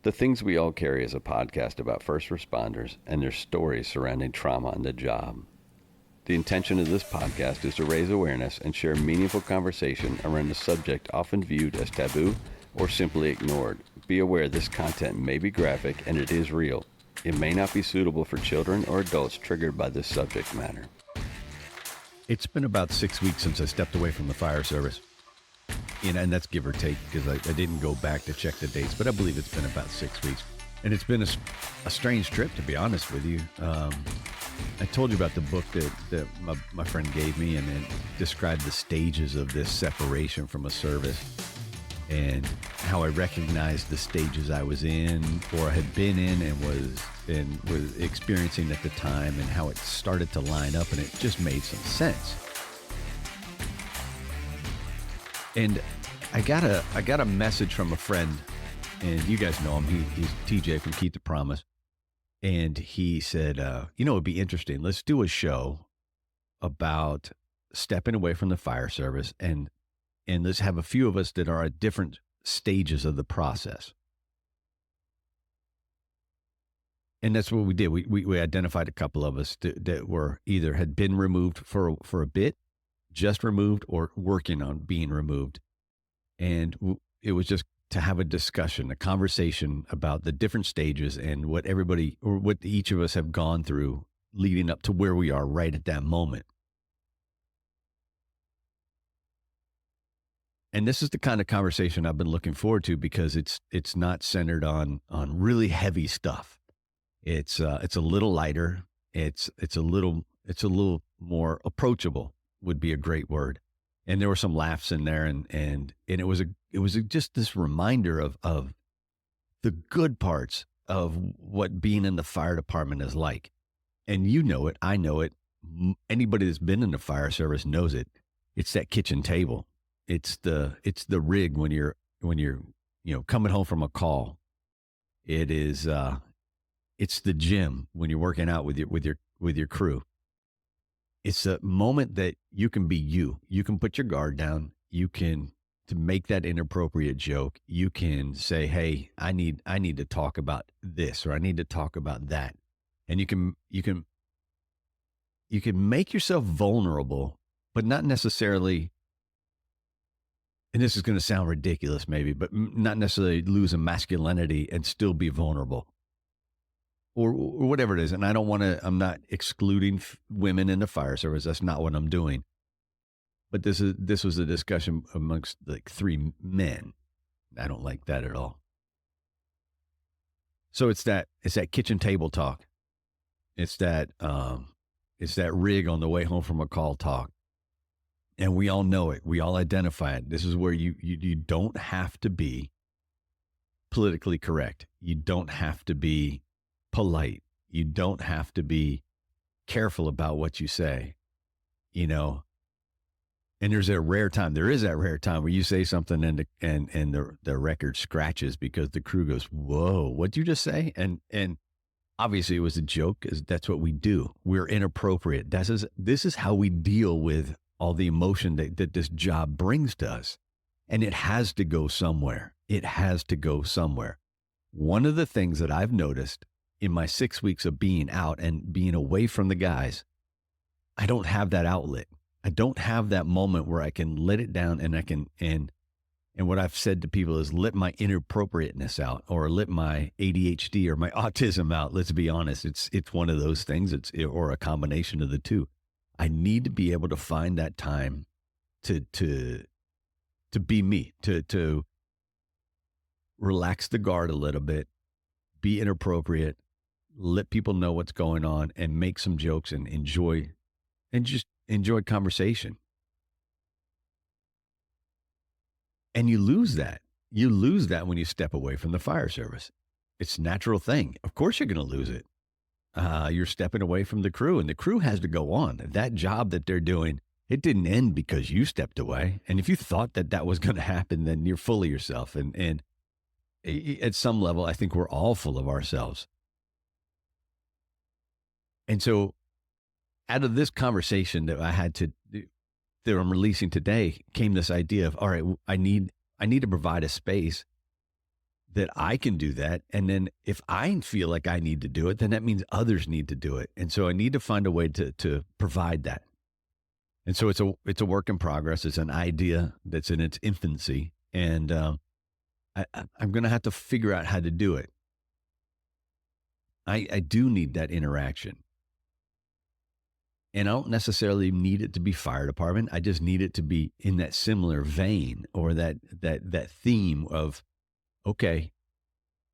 The Things We All Carry is a podcast about first responders and their stories surrounding trauma on the job. The intention of this podcast is to raise awareness and share meaningful conversation around a subject often viewed as taboo or simply ignored. Be aware this content may be graphic and it is real. It may not be suitable for children or adults triggered by this subject matter. It's been about 6 weeks since I stepped away from the fire service. And that's give or take, because I didn't go back to check the dates, but I believe it's been about 6 weeks. And it's been a strange trip, to be honest with you. I told you about the book that my friend gave me, and it described the stages of this separation from a service and how I recognized the stages I was in or had been in and was experiencing at the time, and how it started to line up, and it just made some sense. And I got a message from a friend, and you guys know him. He's TJ from Keep the Promise. And he said, it'd be interesting. Let's do a show about stepping away from the fire service, and let's have a few of us that are at different stages of the process. And that's what we did. We identified a couple of us that were either had been removed for a bit, just removed, or working on being removed. And it was just to have a discussion, a conversation about the different stages and what each of us have gone through leading up to where we are right at that moment. And this is the kind of conversation I've been looking forward to, because it's not centered on really heavy stuff. It's a little lighter. It's a little more approachable would be a great word. And there were some laughs in there, and it was just this reminder of the good parts of what being in the fire department is like. And you know it, I know it. Anybody that's been in the fire service knows it. It's that kitchen table. It's the rig when you're coming home from a call. It is it's the gym when you're working out with your crew. It's a moment that you can be you. You can put your guard down. You can to make that inappropriate joke. You can say, "Hey, I need to talk about this, or I need to talk about that," and you can make yourself vulnerable, but not necessarily. And this is going to sound ridiculous, maybe, but not necessarily lose a masculinity and still be vulnerable. Or whatever it is. And I'm not excluding women in the fire service. That's not what I'm doing. But this was a discussion amongst like three men. I don't like that at all. So it's that kitchen table talk. It's that rig on the way home from a call talk. And we all know it. We all identify it. This is where you don't have to be politically correct. You don't have to be polite. You don't have to be careful about what you say, And there is that rare time where you say something and the record scratches because the crew goes, "Whoa, what'd you just say?" And obviously it was a joke, because that's what we do. We're inappropriate. This is how we deal with all the emotion that this job brings to us. And it has to go somewhere. It has to go somewhere. One of the things that I've noticed in my 6 weeks of being out and being away from the guys, I don't have that outlet. I don't have that moment where I can let it down, and I can, and what I've said to people is let my inappropriateness out, or let my ADHD or my autism out. Let's be honest. It's one of those things. Or a combination of the two. I need to be able to find that time to be me, to relax the guard a little bit, be inappropriate, let people know what's going on, and make some jokes and enjoy conversation. And you lose that. You lose that when you step away from the fire service. It's a natural thing. Of course you're going to lose it. You're stepping away from the crew, and the crew has to go on. That job that they're doing, it didn't end because you stepped away. And if you thought that was going to happen, then you're full of yourself. And at some level, I think we're all full of ourselves. And so out of this conversation that I'm releasing today came this idea of, all right, I need to provide a space that I can do that. And then if I feel like I need to do it, then that means others need to do it. And so I need to find a way to provide that. And so it's a work in progress. It's an idea that's in its infancy. And I'm going to have to figure out how to do it. I do need that interaction. And I don't necessarily need it to be fire department. I just need it to be in that similar vein or that theme of, okay,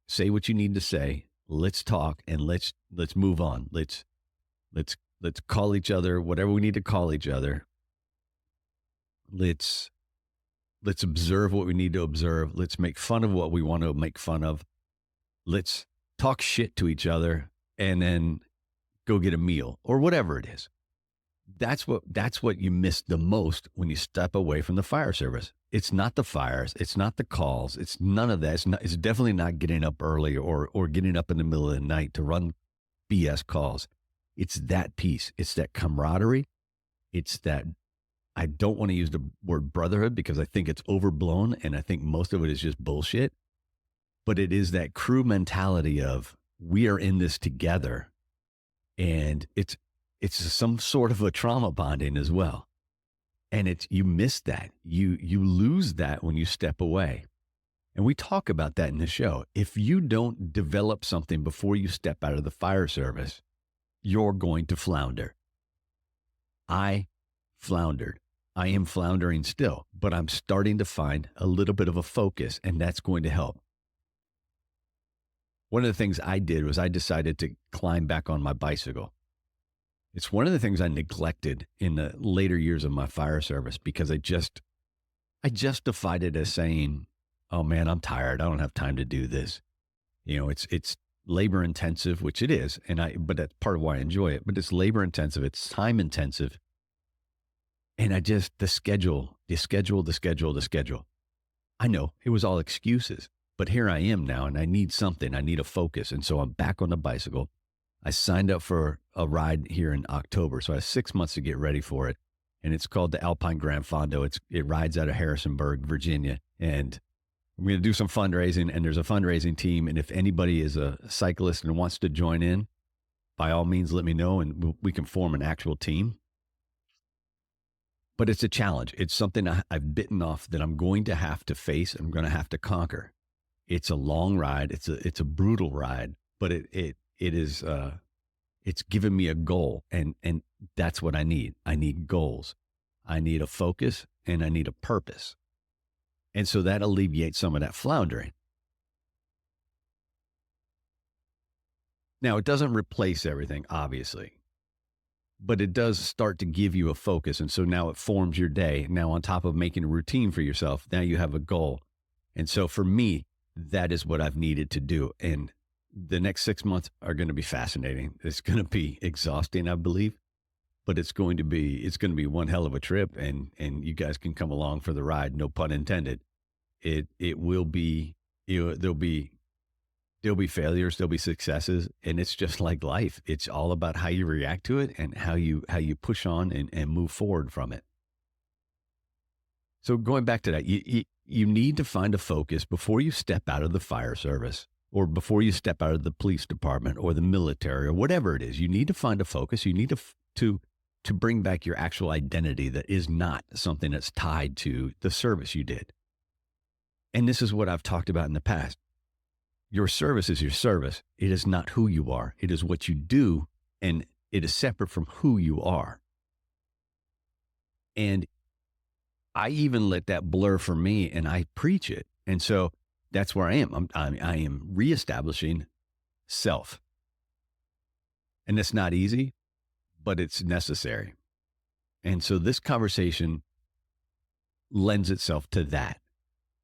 say what you need to say. Let's talk and let's move on. Let's call each other whatever we need to call each other. Let's observe what we need to observe. Let's make fun of what we want to make fun of. Let's talk shit to each other and then go get a meal or whatever it is. That's what you miss the most when you step away from the fire service. It's not the fires. It's not the calls. It's none of that. It's definitely not getting up early or getting up in the middle of the night to run BS calls. It's that piece. It's that camaraderie. It's that, I don't want to use the word brotherhood because I think it's overblown and I think most of it is just bullshit. But it is that crew mentality of we are in this together, and it's some sort of a trauma bonding as well. And you miss that. You lose that when you step away. And we talk about that in the show. If you don't develop something before you step out of the fire service, you're going to flounder. I floundered. I am floundering still, but I'm starting to find a little bit of a focus, and that's going to help. One of the things I did was I decided to climb back on my bicycle. It's one of the things I neglected in the later years of my fire service because I justified it as saying, oh man, I'm tired. I don't have time to do this. You know, it's labor intensive, which it is. But that's part of why I enjoy it, but it's labor intensive. It's time intensive. And the schedule. I know it was all excuses, but here I am now and I need something. I need a focus. And so I'm back on the bicycle. I signed up for a ride here in October. So I have 6 months to get ready for it. And it's called the Alpine Grand Fondo. It rides out of Harrisonburg, Virginia. And I'm going to do some fundraising, and there's a fundraising team. And if anybody is a cyclist and wants to join in, by all means, let me know and we can form an actual team. But it's a challenge. It's something I've bitten off that I'm going to have to face. I'm going to have to conquer. It's a long ride. It's a brutal ride, but it's given me a goal, and that's what I need. I need goals. I need a focus, and I need a purpose. And so that alleviates some of that floundering. Now, it doesn't replace everything, obviously, but it does start to give you a focus. And so now it forms your day. Now, on top of making a routine for yourself, now you have a goal. And so for me, that is what I've needed to do. And the next 6 months are going to be fascinating. It's going to be exhausting, I believe, but it's going to be one hell of a trip. And you guys can come along for the ride. No pun intended. It will be, there'll be failures, there'll be successes, and it's just like life. It's all about how you react to it and how you push on and move forward from it. So going back to that, you need to find a focus before you step out of the fire service or before you step out of the police department or the military or whatever it is. You need to find a focus. You need to bring back your actual identity that is not something that's tied to the service you did. And this is what I've talked about in the past. Your service is your service. It is not who you are. It is what you do, and it is separate from who you are. And I even let that blur for me, and I preach it. And so that's where I am. I am reestablishing self. And it's not easy, but it's necessary. And so this conversation lends itself to that.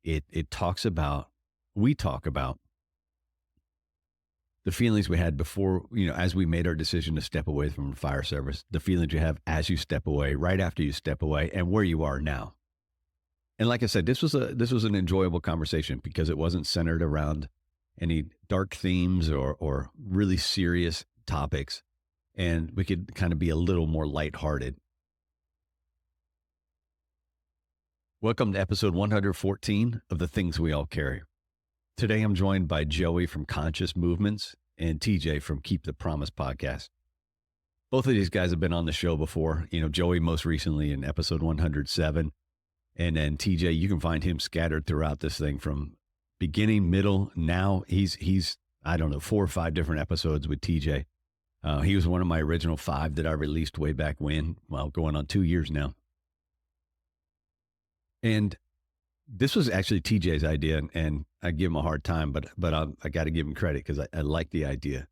We talk about the feelings we had before, as we made our decision to step away from the fire service, the feelings you have as you step away, right after you step away, and where you are now. And like I said, this was an enjoyable conversation because it wasn't centered around any dark themes or really serious topics, and we could kind of be a little more lighthearted. Welcome to episode 114 of The Things We All Carry. Today I'm joined by Joey from Conscious Movements and TJ from Keep the Promise podcast. Both of these guys have been on the show before. Joey most recently in episode 107. And then TJ, you can find him scattered throughout this thing from beginning, middle. Now he's I don't know, 4 or 5 different episodes with TJ. He was one of my original 5 that I released way back when, going on 2 years now. And this was actually TJ's idea, and I give him a hard time, but I got to give him credit because I like the idea.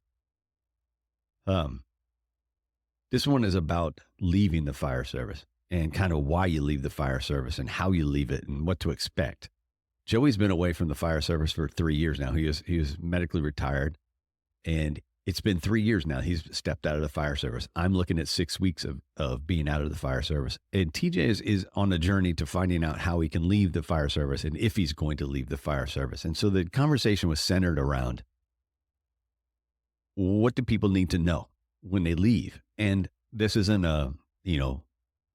This one is about leaving the fire service and kind of why you leave the fire service and how you leave it and what to expect. Joey's been away from the fire service for 3 years now. He was medically retired, and it's been 3 years now. He's stepped out of the fire service. I'm looking at 6 weeks of being out of the fire service. And TJ is on a journey to finding out how he can leave the fire service and if he's going to leave the fire service. And so the conversation was centered around, what do people need to know when they leave? And this isn't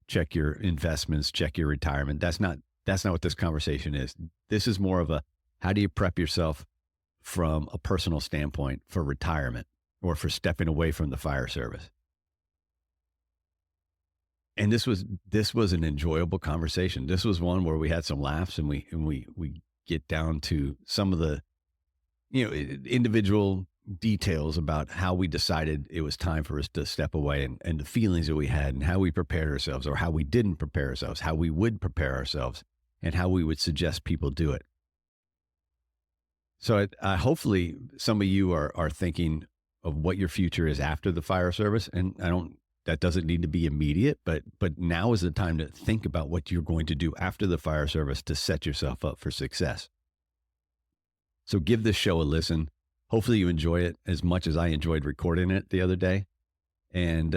check your investments, check your retirement. That's not what this conversation is. This is more of a, how do you prep yourself from a personal standpoint for retirement or for stepping away from the fire service? And this was an enjoyable conversation. This was one where we had some laughs, and we get down to some of the, individual details about how we decided it was time for us to step away, and the feelings that we had, and how we prepared ourselves, or how we didn't prepare ourselves, how we would prepare ourselves, and how we would suggest people do it. So hopefully some of you are thinking of what your future is after the fire service. And that doesn't need to be immediate, but now is the time to think about what you're going to do after the fire service to set yourself up for success. So give this show a listen. Hopefully you enjoy it as much as I enjoyed recording it the other day. And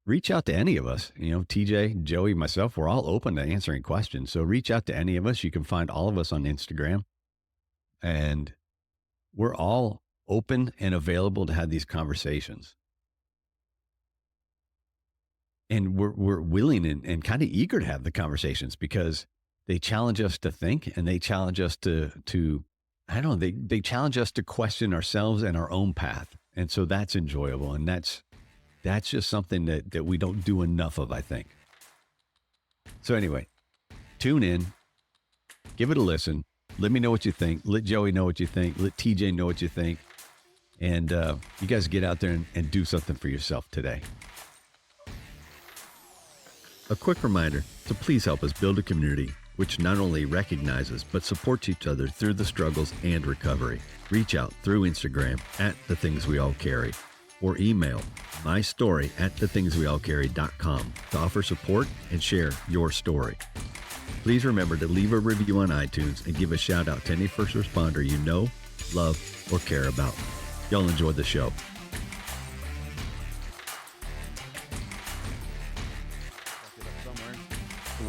reach out to any of us. TJ, Joey, myself, we're all open to answering questions. So reach out to any of us. You can find all of us on Instagram. And we're all open and available to have these conversations. And we're willing and kind of eager to have the conversations, because they challenge us to think, and they challenge us to they challenge us to question ourselves and our own path. And so that's enjoyable. And that's just something that we don't do enough of, I think. So anyway, tune in, give it a listen. Let me know what you think. Let Joey know what you think. Let TJ know what you think. And you guys get out there and do something for yourself today. A quick reminder to please help us build a community which not only recognizes but supports each other through the struggles and recovery. Reach out through Instagram @thethingsweallcarry or email mystory@thethingsweallcarry.com to offer support and share your story. Please remember to leave a review on iTunes and give a shout out to any first responder you know, love, or care about. Y'all enjoy the show. Somewhere.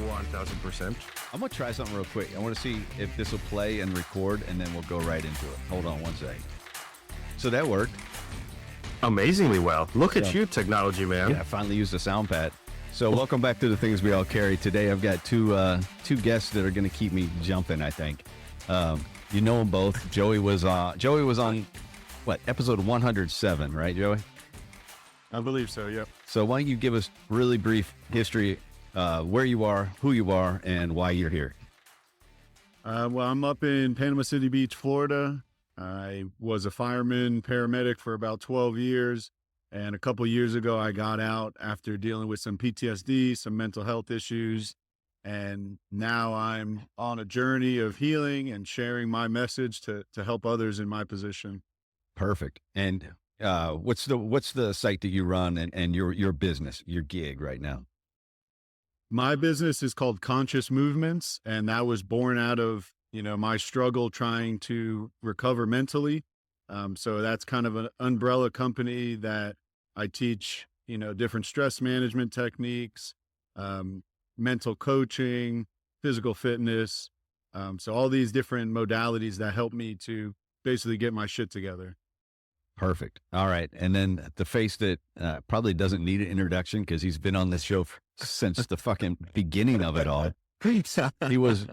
1000%. I'm going to try something real quick. I want to see if this will play and record, and then we'll go right into it. Hold on one second. So that worked. Amazingly well. Look at you, technology, man. Yeah, I finally used a sound pad. So welcome back to The Things We All Carry. Today I've got two guests that are going to keep me jumping, I think. You know them both. Joey was on, what, episode 107, right, Joey? I believe so, yep. So why don't you give us really brief history, where you are, who you are, and why you're here. Well, I'm up in Panama City Beach, Florida. I was a fireman, paramedic for about 12 years. And a couple years ago, I got out after dealing with some PTSD, some mental health issues. And now I'm on a journey of healing and sharing my message to help others in my position. Perfect. And what's the site that you run and your business, your gig right now? My business is called Conscious Movements, and that was born out of, my struggle trying to recover mentally. So that's kind of an umbrella company that I teach, different stress management techniques, mental coaching, physical fitness. So all these different modalities that help me to basically get my shit together. Perfect. All right. And then the face that probably doesn't need an introduction because he's been on this show since the fucking beginning of it all. He was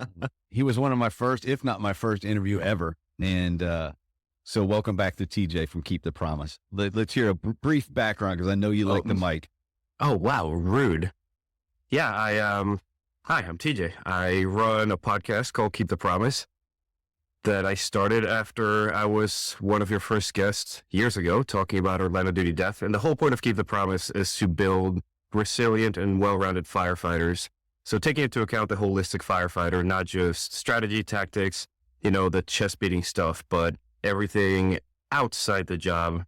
one of my first, if not my first interview ever. And so welcome back to TJ from Keep the Promise. Let's hear a brief background because I know you like the mic. Oh, wow. Rude. Yeah. Hi, I'm TJ. I run a podcast called Keep the Promise that I started after I was one of your first guests years ago talking about our line of duty death. And the whole point of Keep the Promise is to build resilient and well-rounded firefighters. So taking into account the holistic firefighter, not just strategy, tactics, the chest beating stuff, but everything outside the job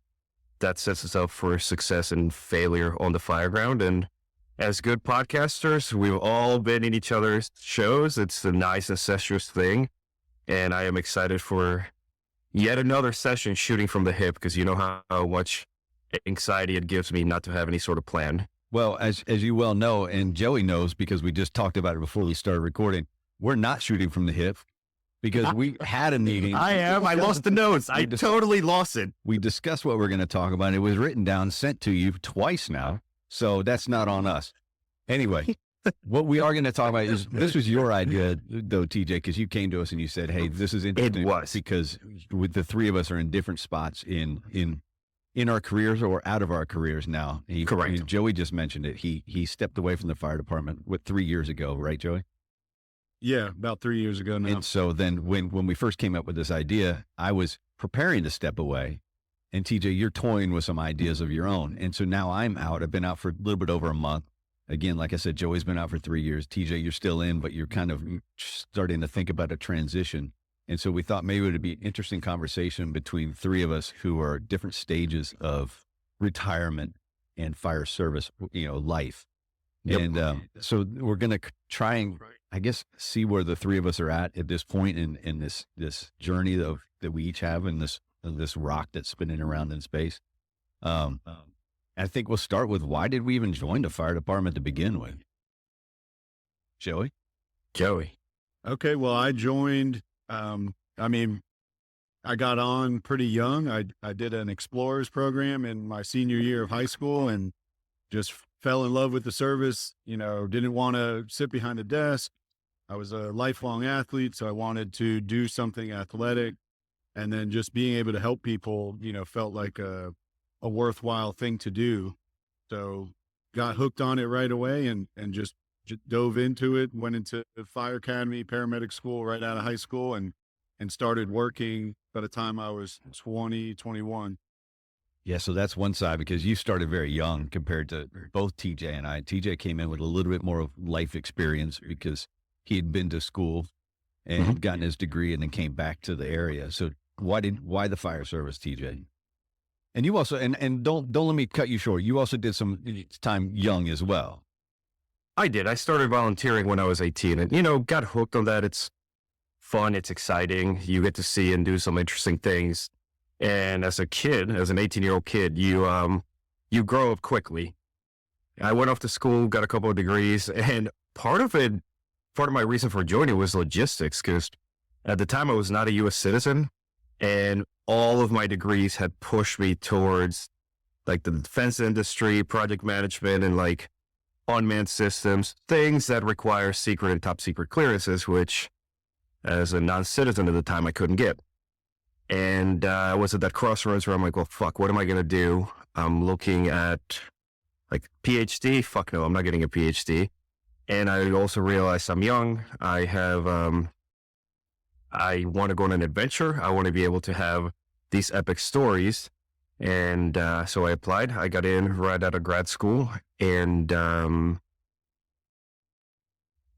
that sets us up for success and failure on the fireground. And as good podcasters, we've all been in each other's shows. It's a nice incestuous thing. And I am excited for yet another session shooting from the hip because you know how much anxiety it gives me not to have any sort of plan. Well, as you well know, and Joey knows because we just talked about it before we started recording, we're not shooting from the hip because we had a meeting. I lost the notes. I totally lost it. We discussed what we're going to talk about. It was written down, sent to you twice now. So that's not on us. Anyway. What we are going to talk about is, this was your idea, though, TJ, because you came to us and you said, hey, this is interesting. It was. Because with the three of us are in different spots in our careers or out of our careers now. Correct. Joey just mentioned it. He stepped away from the fire department, 3 years ago, right, Joey? Yeah, about 3 years ago now. And so then when we first came up with this idea, I was preparing to step away. And TJ, you're toying with some ideas of your own. And so now I'm out. I've been out for a little bit over a month. Again, like I said, Joey's been out for 3 years. TJ, you're still in, but you're kind of starting to think about a transition. And so we thought maybe it would be an interesting conversation between three of us who are at different stages of retirement and fire service, life. Yep. And so we're going to try and, I guess, see where the three of us are at this point in this journey that we each have in this rock that's spinning around in space. I think we'll start with, why did we even join the fire department to begin with? Joey? Okay, well, I joined, I got on pretty young. I did an explorers program in my senior year of high school and just fell in love with the service, didn't want to sit behind a desk. I was a lifelong athlete, so I wanted to do something athletic. And then just being able to help people, felt like a worthwhile thing to do. So got hooked on it right away and just dove into it, went into the fire academy, paramedic school right out of high school and started working by the time I was 20, 21. Yeah. So that's one side, because you started very young compared to both TJ and I. TJ came in with a little bit more of life experience because he had been to school and gotten his degree and then came back to the area. So why the fire service, TJ? And you also, and don't let me cut you short. You also did some time young as well. I did. I started volunteering when I was 18 and, got hooked on that. It's fun. It's exciting. You get to see and do some interesting things. And as an 18-year-old kid, you grow up quickly. I went off to school, got a couple of degrees, and part of my reason for joining was logistics, because at the time I was not a U.S. citizen. And all of my degrees had pushed me towards like the defense industry, project management, and like unmanned systems, things that require secret and top secret clearances, which as a non-citizen at the time, I couldn't get. And I was at that crossroads where I'm like, well, fuck, what am I going to do? I'm looking at like PhD. Fuck no, I'm not getting a PhD. And I also realized I'm young. I want to go on an adventure. I want to be able to have these epic stories. And so I applied. I got in right out of grad school. And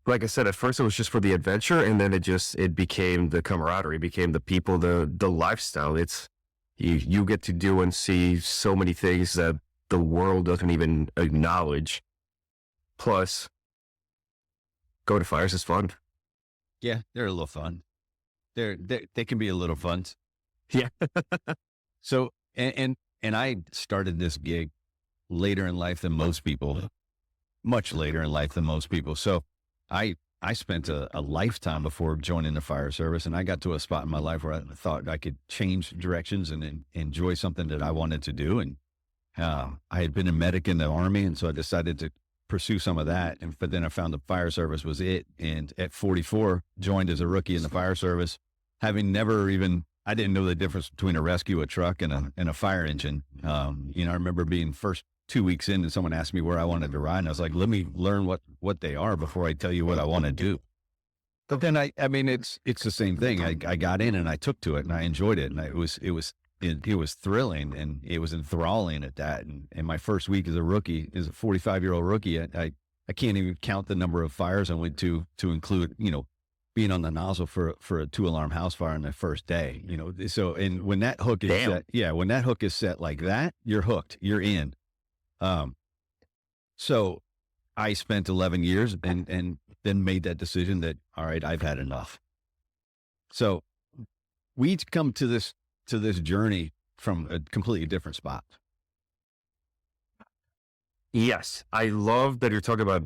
like I said, at first it was just for the adventure. And then it became the camaraderie, became the people, the lifestyle. It's you get to do and see so many things that the world doesn't even acknowledge. Plus, go to fires is fun. Yeah, they're a little fun. They can be a little fun. Yeah. So, and I started this gig later in life than most people, much later in life than most people. So I spent a lifetime before joining the fire service, and I got to a spot in my life where I thought I could change directions and enjoy something that I wanted to do. And I had been a medic in the Army, and so I decided to pursue some of that. But then I found the fire service was it. And at 44, joined as a rookie in the fire service, having never even I didn't know the difference between a rescue, a truck, and a fire engine. I remember being first 2 weeks in and someone asked me where I wanted to ride. And I was like, let me learn what they are before I tell you what I want to do. But then I mean, it's the same thing. I got in and I took to it and I enjoyed it. And it was thrilling and it was enthralling at that. And my first week as a rookie, as a 45-year-old rookie, I can't even count the number of fires I went to include, being on the nozzle for a 2-alarm house fire on the first day, So, and when that hook is when that hook is set like that, you're hooked, you're in. So I spent 11 years and then made that decision that, all right, I've had enough. So we each come to this journey from a completely different spot. Yes. I love that you're talking about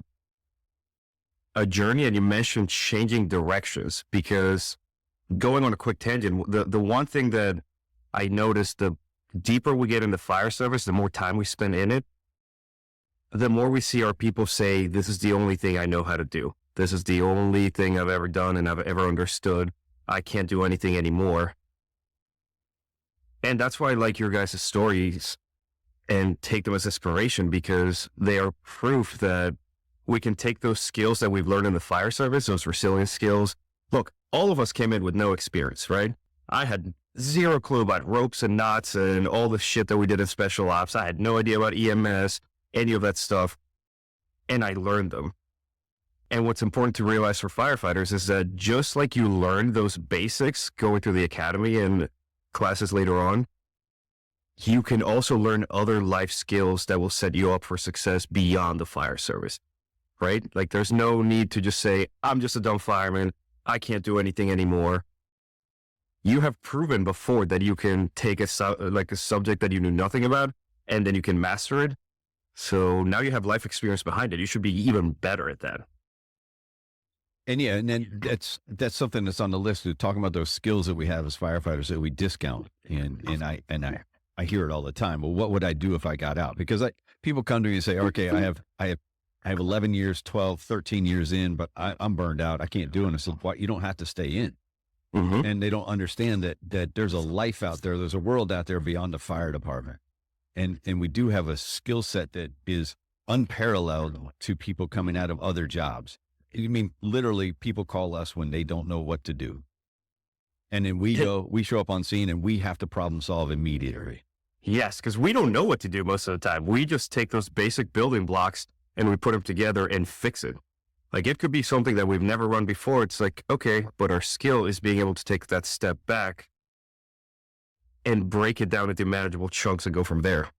a journey and you mentioned changing directions, because going on a quick tangent, the one thing that I noticed, the deeper we get into fire service, the more time we spend in it, the more we see our people say, this is the only thing I know how to do. This is the only thing I've ever done and I've ever understood. I can't do anything anymore. And that's why I like your guys' stories and take them as inspiration, because they are proof that we can take those skills that we've learned in the fire service, those resilient skills. Look, all of us came in with no experience, right? I had zero clue about ropes and knots and all the shit that we did in special ops. I had no idea about EMS, any of that stuff. And I learned them. And what's important to realize for firefighters is that just like you learned those basics going through the academy and classes later on, you can also learn other life skills that will set you up for success beyond the fire service, right? Like there's no need to just say, I'm just a dumb fireman, I can't do anything anymore. You have proven before that you can take a subject that you knew nothing about, and then you can master it. So now you have life experience behind it. You should be even better at that. And yeah, and then that's something that's on the list, of talking about those skills that we have as firefighters that we discount. And I hear it all the time. Well, what would I do if I got out? Because people come to me and say, okay, I have 11 years, 12, 13 years in, but I'm burned out. I can't do it. And I said, what? You don't have to stay in. Mm-hmm. And they don't understand that there's a life out there. There's a world out there beyond the fire department. And we do have a skill set that is unparalleled to people coming out of other jobs. I mean, literally people call us when they don't know what to do. And then we show up on scene and we have to problem solve immediately. Yes, because we don't know what to do most of the time. We just take those basic building blocks and we put them together and fix it. Like it could be something that we've never run before. It's like, okay, but our skill is being able to take that step back and break it down into manageable chunks and go from there.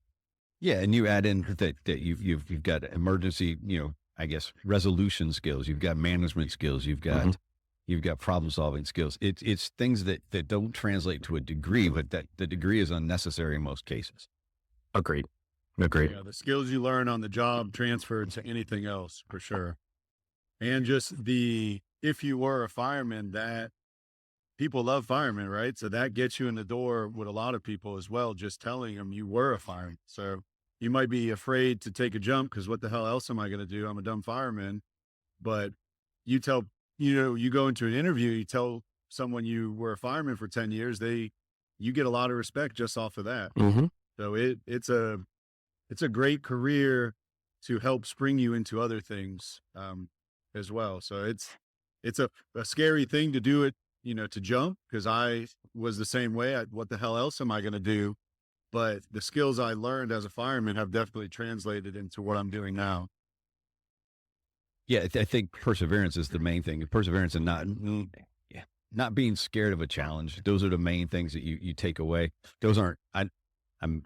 Yeah. And you add in that you've got emergency, I guess, resolution skills. You've got management skills. You've got problem solving skills. It's things that don't translate to a degree, but that the degree is unnecessary in most cases. Agreed. Yeah, the skills you learn on the job transfer to anything else for sure. And just if you were a fireman, that people love firemen, right? So that gets you in the door with a lot of people as well, just telling them you were a fireman. So you might be afraid to take a jump because what the hell else am I going to do? I'm a dumb fireman. But you go into an interview, you tell someone you were a fireman for 10 years, you get a lot of respect just off of that. Mm-hmm. So it's a great career to help spring you into other things, as well. So it's a scary thing to do it, to jump, because I was the same way. What the hell else am I going to do? But the skills I learned as a fireman have definitely translated into what I'm doing now. Yeah, I think perseverance is the main thing. Perseverance and not being scared of a challenge. Those are the main things that you take away. Those aren't,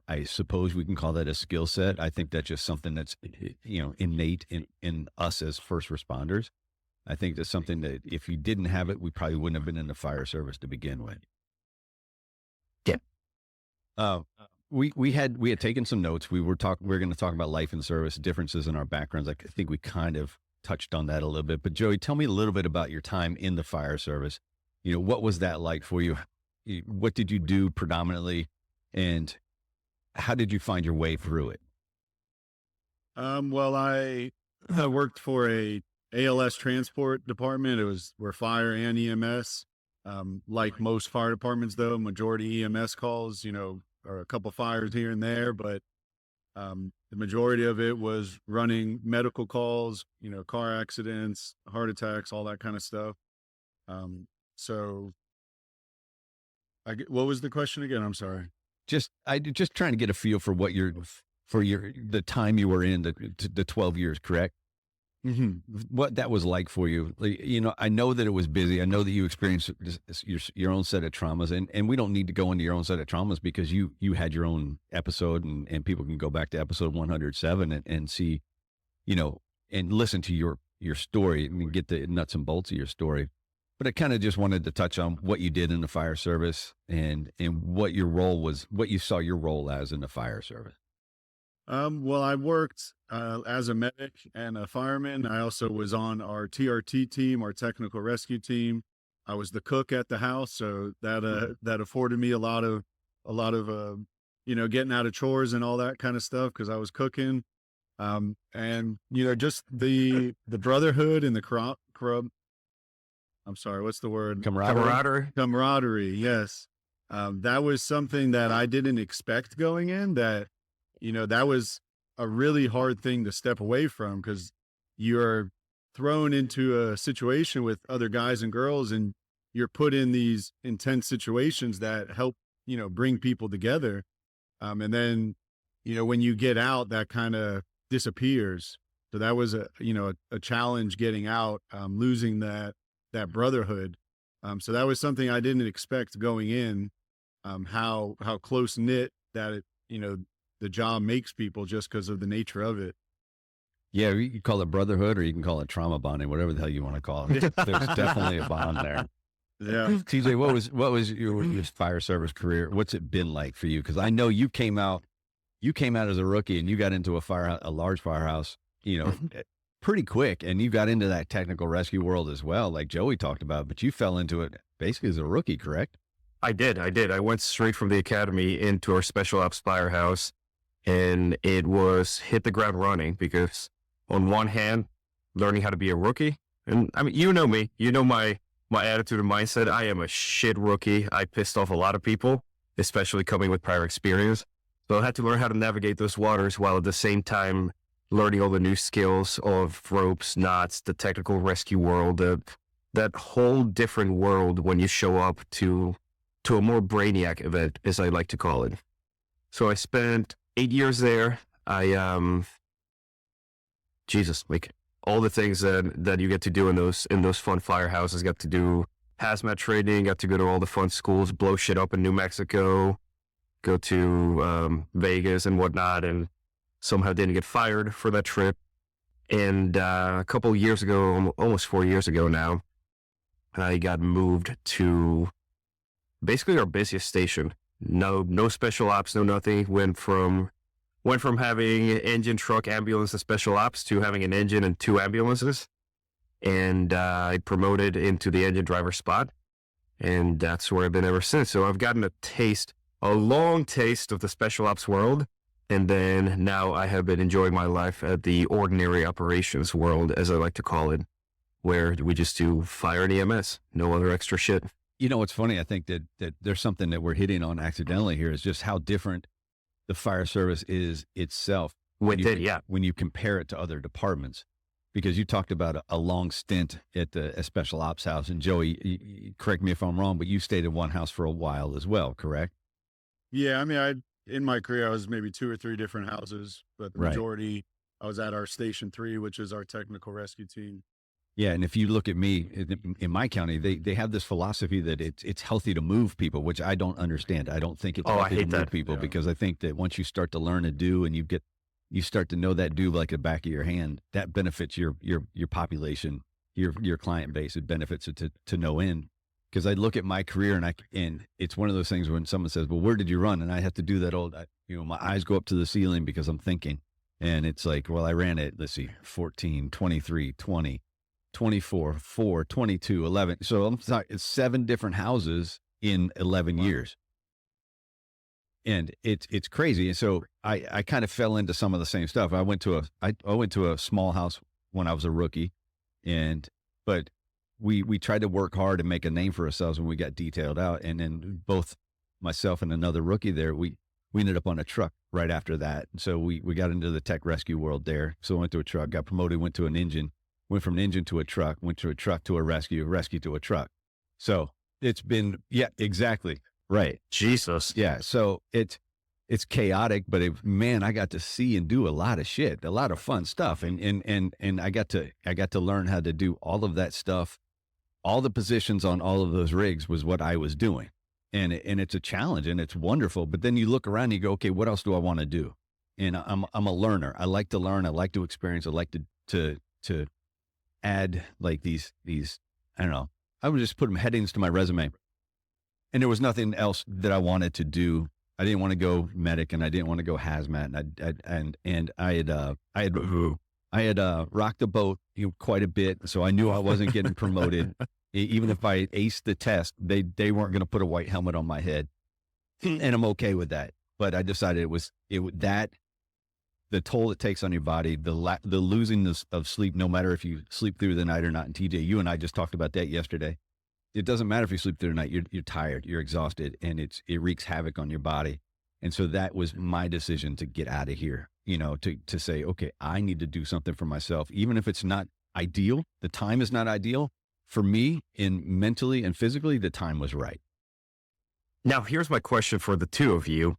I suppose we can call that a skill set. I think that's just something that's, innate in us as first responders. I think that's something that if you didn't have it, we probably wouldn't have been in the fire service to begin with. Yeah. We had taken some notes. We were going to talk about life and service, differences in our backgrounds. I think we kind of touched on that a little bit, but Joey, tell me a little bit about your time in the fire service. What was that like for you? What did you do predominantly, and how did you find your way through it? Well, I worked for a ALS transport department. We're fire and EMS. Like most fire departments, though, majority EMS calls, or a couple fires here and there, but the majority of it was running medical calls, car accidents, heart attacks, all that kind of stuff. So what was the question again? I'm sorry. Just trying to get a feel for the time you were in the 12 years, correct? Mm-hmm. What that was like for you. Like, I know that it was busy. I know that you experienced your own set of traumas, and we don't need to go into your own set of traumas because you had your own episode, and people can go back to episode 107 and see, and listen to your story and get the nuts and bolts of your story. But I kind of just wanted to touch on what you did in the fire service and what your role was, what you saw your role as in the fire service. Well, I worked as a medic and a fireman. I also was on our TRT team, our technical rescue team. I was the cook at the house, so that afforded me a lot of getting out of chores and all that kind of stuff because I was cooking. And just the brotherhood and the I'm sorry, what's the word? Camaraderie. Yes. That was something that I didn't expect going in. That was a really hard thing to step away from because you're thrown into a situation with other guys and girls and you're put in these intense situations that help, bring people together. And then, when you get out, that kind of disappears. So that was a challenge getting out, losing that brotherhood. So that was something I didn't expect going in, how close knit that the job makes people just because of the nature of it. Yeah, you can call it brotherhood or you can call it trauma bonding, whatever the hell you want to call it. There's definitely a bond there. Yeah. TJ, what was your fire service career? What's it been like for you? Because I know you came out as a rookie and you got into a large firehouse, pretty quick, and you got into that technical rescue world as well, like Joey talked about, but you fell into it basically as a rookie, correct? I did. I went straight from the academy into our special ops firehouse, and it was hit the ground running because on one hand, learning how to be a rookie. And I mean, you know me, my attitude and mindset. I am a shit rookie. I pissed off a lot of people, especially coming with prior experience. So I had to learn how to navigate those waters while at the same time learning all the new skills of ropes, knots, the technical rescue world, that whole different world when you show up to a more brainiac event, as I like to call it. So I spent 8 years there. Like all the things that you get to do in those fun firehouses. Got to do hazmat training, got to go to all the fun schools, blow shit up in New Mexico, go to Vegas and whatnot, and somehow didn't get fired for that trip. And a couple of years ago, almost 4 years ago now, I got moved to basically our busiest station. No special ops, no nothing. Went from having engine, truck, ambulance, and special ops to having an engine and 2 ambulances. And I promoted into the engine driver spot. And that's where I've been ever since. So I've gotten a long taste of the special ops world. And then now I have been enjoying my life at the ordinary operations world, as I like to call it, where we just do fire and EMS, no other extra shit. What's funny, I think that there's something that we're hitting on accidentally here is just how different the fire service is itself. When you compare it to other departments, because you talked about a long stint at a special ops house, and Joey, correct me if I'm wrong, but you stayed in one house for a while as well, correct? Yeah. I mean, in my career, I was maybe 2 or 3 different houses, but the majority, I was at our Station 3, which is our technical rescue team. Yeah, and if you look at me in my county, they have this philosophy that it's healthy to move people, which I don't understand. I don't think it's healthy to move people because I think that once you start to learn a do and you start to know that do like the back of your hand, that benefits your population, your client base. It benefits it to no end. Because I look at my career and it's one of those things when someone says, "Well, where did you run?" and I have to do that my eyes go up to the ceiling because I'm thinking, and it's like, well, I ran it. Let's see, 14, 23, 20. 24, 4, 22, 11. So I'm sorry, it's 7 different houses in 11 years. And it's crazy. And so I kind of fell into some of the same stuff. I went to a small house when I was a rookie, but we tried to work hard and make a name for ourselves when we got detailed out. And then both myself and another rookie there, we ended up on a truck right after that. So we got into the tech rescue world there. So I went to a truck, got promoted, went to an engine, went from an engine to a truck, went to a truck to a rescue to a truck. So it's been, yeah, exactly. Right. Jesus. Yeah. So it's chaotic, but man, I got to see and do a lot of shit, a lot of fun stuff. And I got to learn how to do all of that stuff. All the positions on all of those rigs was what I was doing. And it's a challenge and it's wonderful. But then you look around and you go, okay, what else do I want to do? And I'm a learner. I like to learn. I like to experience. I like to add like these, I don't know, I would just put them headings to my resume. And there was nothing else that I wanted to do. I didn't want to go medic and I didn't want to go hazmat. And I had rocked the boat quite a bit. So I knew I wasn't getting promoted. Even if I aced the test, they weren't going to put a white helmet on my head. And I'm okay with that. But I decided the toll it takes on your body, the losing of sleep, no matter if you sleep through the night or not. And TJ, you and I just talked about that yesterday. It doesn't matter if you sleep through the night, you're tired, you're exhausted, and it wreaks havoc on your body. And so that was my decision to get out of here, to say, okay, I need to do something for myself, even if it's not ideal. The time is not ideal for me, in mentally and physically, the time was right. Now, here's my question for the two of you.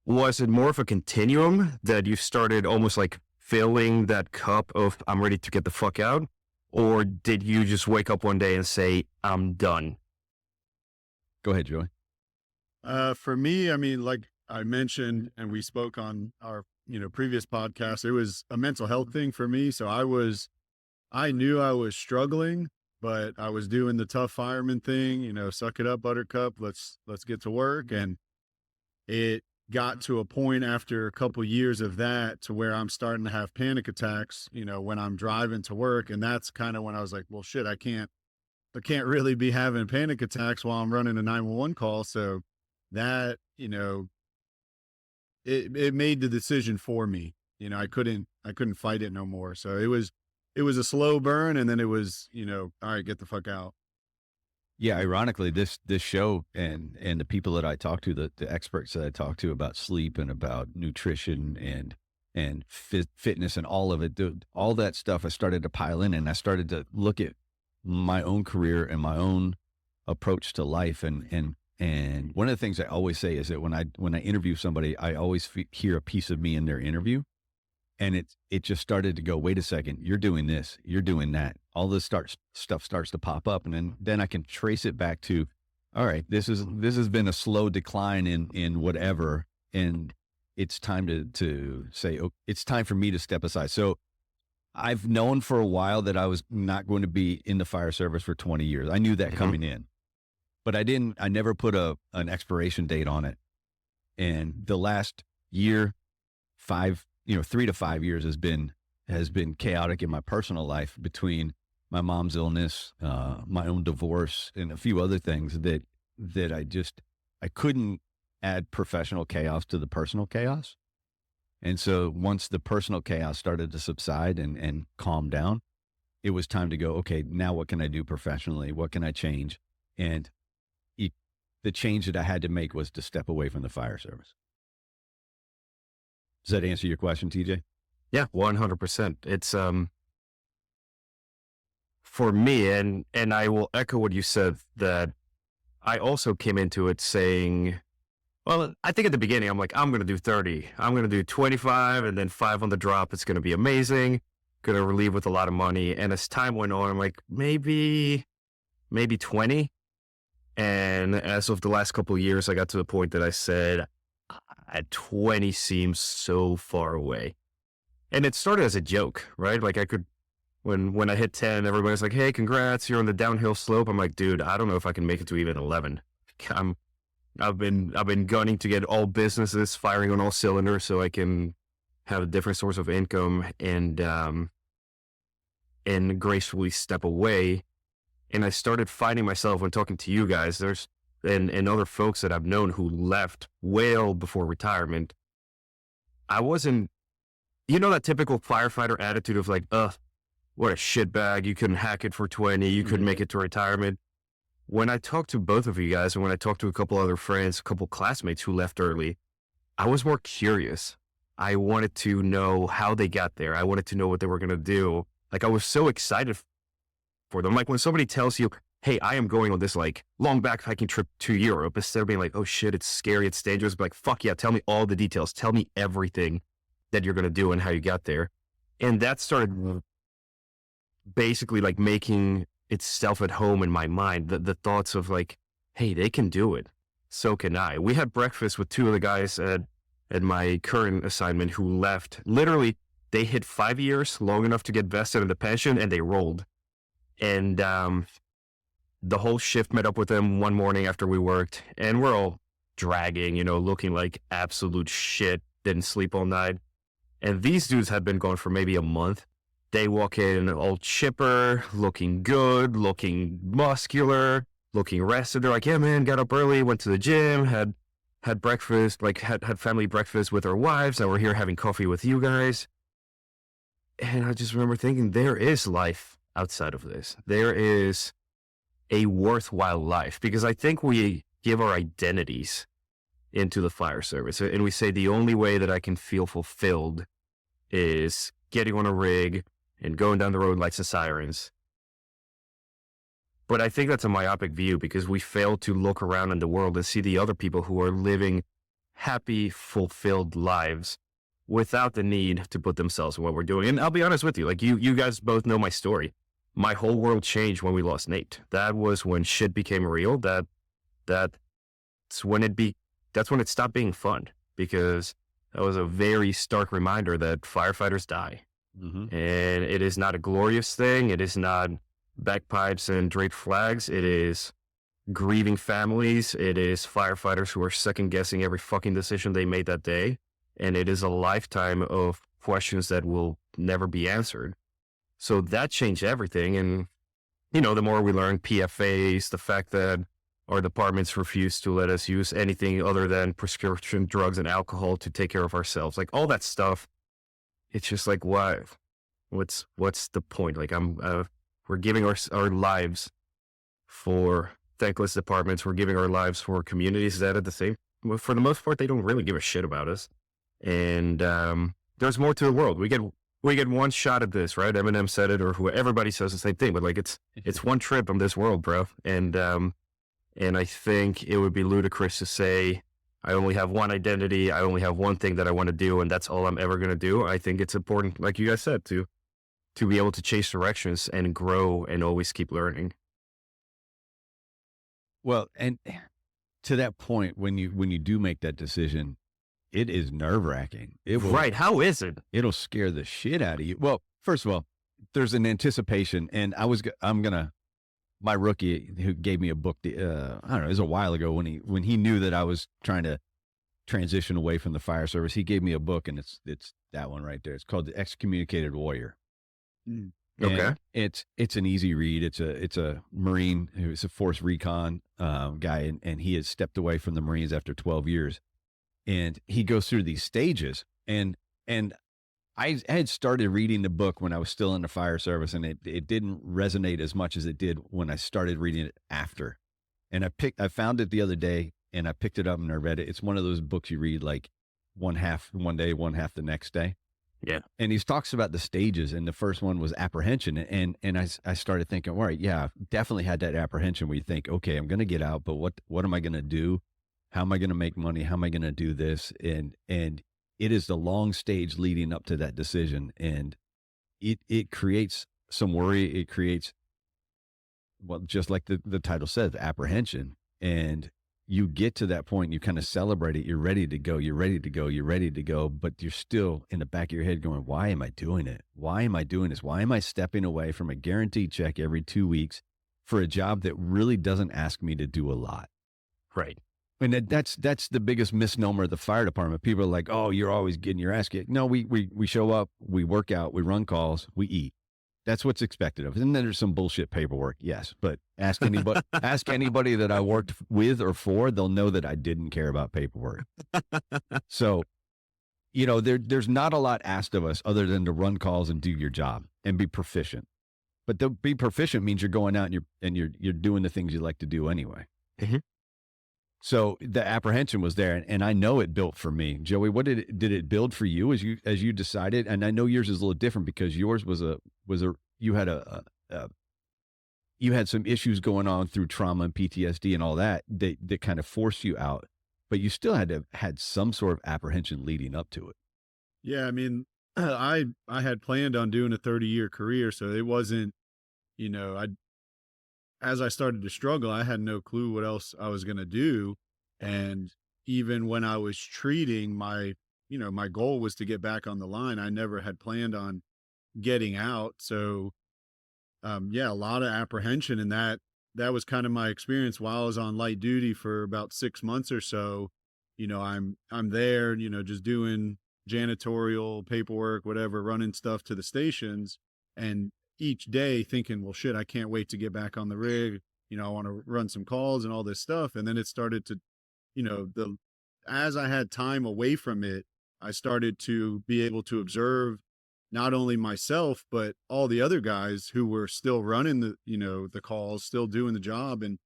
Was it more of a continuum that you started almost like filling that cup of I'm ready to get the fuck out? Or did you just wake up one day and say, I'm done? Go ahead, Joey. For me, I mean, like I mentioned, and we spoke on our, previous podcast, it was a mental health thing for me. So I knew I was struggling, but I was doing the tough fireman thing, suck it up, buttercup, let's get to work. And it got to a point after a couple years of that to where I'm starting to have panic attacks, when I'm driving to work. And that's kind of when I was like, well, shit, I can't really be having panic attacks while I'm running a 911 call. So that, it made the decision for me. I couldn't fight it no more. So it was a slow burn. And then it was, all right, get the fuck out. Yeah, ironically, this show and the people that I talk to, the experts that I talk to about sleep and about nutrition and fitness and all of it, all that stuff, I started to pile in, and I started to look at my own career and my own approach to life. And one of the things I always say is that when I interview somebody, I always hear a piece of me in their interview. And it just started to go, wait a second, you're doing this, you're doing that. All this stuff starts to pop up. And then I can trace it back to, all right, this has been a slow decline in whatever. And it's time to say, oh, it's time for me to step aside. So I've known for a while that I was not going to be in the fire service for 20 years. I knew that coming in, but I never put an expiration date on it. And the last year, 3 to 5 years has been chaotic in my personal life between my mom's illness, my own divorce, and a few other things that I couldn't add professional chaos to the personal chaos. And so once the personal chaos started to subside and calm down, it was time to go, okay, now what can I do professionally? What can I change? And the change that I had to make was to step away from the fire service. Does that answer your question, TJ? Yeah, 100%. It's, for me, and I will echo what you said, that I also came into it saying, well, I think at the beginning, I'm like, I'm going to do 30, I'm going to do 25 and then 5 on the drop. It's going to be amazing. Going to relieve with a lot of money. And as time went on, I'm like, maybe 20. And as of the last couple of years, I got to the point that I said, at 20 seems so far away. And it started as a joke, right? Like I could, when I hit 10, everybody's like, hey, congrats, you're on the downhill slope. I'm like, dude, I don't know if I can make it to even 11. I've been gunning to get all businesses firing on all cylinders so I can have a different source of income and gracefully step away. And I started finding myself when talking to you guys, and other folks that I've known who left well before retirement. I wasn't, that typical firefighter attitude of like, what a shitbag. You couldn't hack it for 20. You couldn't make it to retirement. When I talked to both of you guys, and when I talked to a couple other friends, a couple classmates who left early, I was more curious. I wanted to know how they got there. I wanted to know what they were going to do. Like, I was so excited for them. Like when somebody tells you, hey, I am going on this like long backpacking trip to Europe, instead of being like, oh shit, it's scary, it's dangerous, but like, fuck yeah, tell me all the details. Tell me everything that you're going to do and how you got there. And that started basically like making itself at home in my mind. The thoughts of like, hey, they can do it. So can I. We had breakfast with two of the guys at my current assignment who left. Literally, they hit 5 years, long enough to get vested in the pension, and they rolled. And the whole shift met up with them one morning after we worked, and we're all dragging, looking like absolute shit, didn't sleep all night. And these dudes had been gone for maybe a month. They walk in all chipper, looking good, looking muscular, looking rested. They're like, yeah, man, got up early, went to the gym, had breakfast, like had family breakfast with our wives, and we're here having coffee with you guys. And I just remember thinking, there is life outside of this. There is a worthwhile life, because I think we give our identities into the fire service, and we say the only way that I can feel fulfilled is getting on a rig and going down the road lights and sirens. But I think that's a myopic view, because we fail to look around in the world and see the other people who are living happy, fulfilled lives without the need to put themselves in what we're doing. And I'll be honest with you, like you guys both know my story. My whole world changed when we lost Nate. That was when shit became real. That's when it stopped being fun, because that was a very stark reminder that firefighters die. And it is not a glorious thing. It is not bagpipes and draped flags. It is grieving families. It is firefighters who are second guessing every fucking decision they made that day. And it is a lifetime of questions that will never be answered. So that changed everything. And, the more we learn PFAs, the fact that our departments refuse to let us use anything other than prescription drugs and alcohol to take care of ourselves, like all that stuff. It's just like, why? What's the point? Like we're giving our lives for thankless departments. We're giving our lives for communities that for the most part, they don't really give a shit about us. And there's more to the world. We get one shot at this, right? Eminem said it, or everybody says the same thing, but like it's one trip on this world, bro. And I think it would be ludicrous to say, I only have one identity. I only have one thing that I want to do, and that's all I'm ever going to do. I think it's important, like you guys said, to be able to chase directions and grow and always keep learning. Well, and to that point, when you do make that decision, it is nerve-wracking. Right. How is it? It'll scare the shit out of you. Well, first of all, there's an anticipation, and my rookie who gave me a book, I don't know, it was a while ago when he knew that I was trying to transition away from the fire service, he gave me a book, and it's that one right there. It's called The Excommunicated Warrior. Okay. And it's an easy read. It's a Marine who's a force recon guy, and he had stepped away from the Marines after 12 years. And he goes through these stages, and I had started reading the book when I was still in the fire service, and it didn't resonate as much as it did when I started reading it after. And I found it the other day, and I picked it up and I read it. It's one of those books you read like one half one day, one half the next day. Yeah. And he talks about the stages, and the first one was apprehension. And I started thinking, all right, yeah, I've definitely had that apprehension where you think, okay, I'm going to get out, but what am I going to do? How am I going to make money? How am I going to do this? And it is the long stage leading up to that decision. And it creates some worry. It creates, well, just like the title says, apprehension. And you get to that point, you kind of celebrate it. You're ready to go. You're ready to go. You're ready to go. But you're still in the back of your head going, why am I doing it? Why am I doing this? Why am I stepping away from a guaranteed check every 2 weeks for a job that really doesn't ask me to do a lot? Right. And that's the biggest misnomer of the fire department. People are like, oh, you're always getting your ass kicked. No, we show up, we work out, we run calls, we eat. That's what's expected of us. And then there's some bullshit paperwork. Yes. But ask anybody that I worked with or for, they'll know that I didn't care about paperwork. So there's not a lot asked of us other than to run calls and do your job and be proficient. But to be proficient means you're going out and you're doing the things you like to do anyway. Mhm. So the apprehension was there, and I know it built for me. Joey, what did it build for you as you decided? And I know yours is a little different because yours was you had some issues going on through trauma and PTSD and all that kind of forced you out, but you still had some sort of apprehension leading up to it. Yeah, I mean, I had planned on doing a 30-year career, so it wasn't, I as I started to struggle, I had no clue what else I was going to do. And even when I was treating, my goal was to get back on the line. I never had planned on getting out. So, yeah, a lot of apprehension, and that was kind of my experience while I was on light duty for about 6 months or so. I'm there, just doing janitorial paperwork, whatever, running stuff to the stations. And each day thinking, well, shit, I can't wait to get back on the rig. I want to run some calls and all this stuff. And then it started to, as I had time away from it, I started to be able to observe not only myself, but all the other guys who were still running the calls, still doing the job. And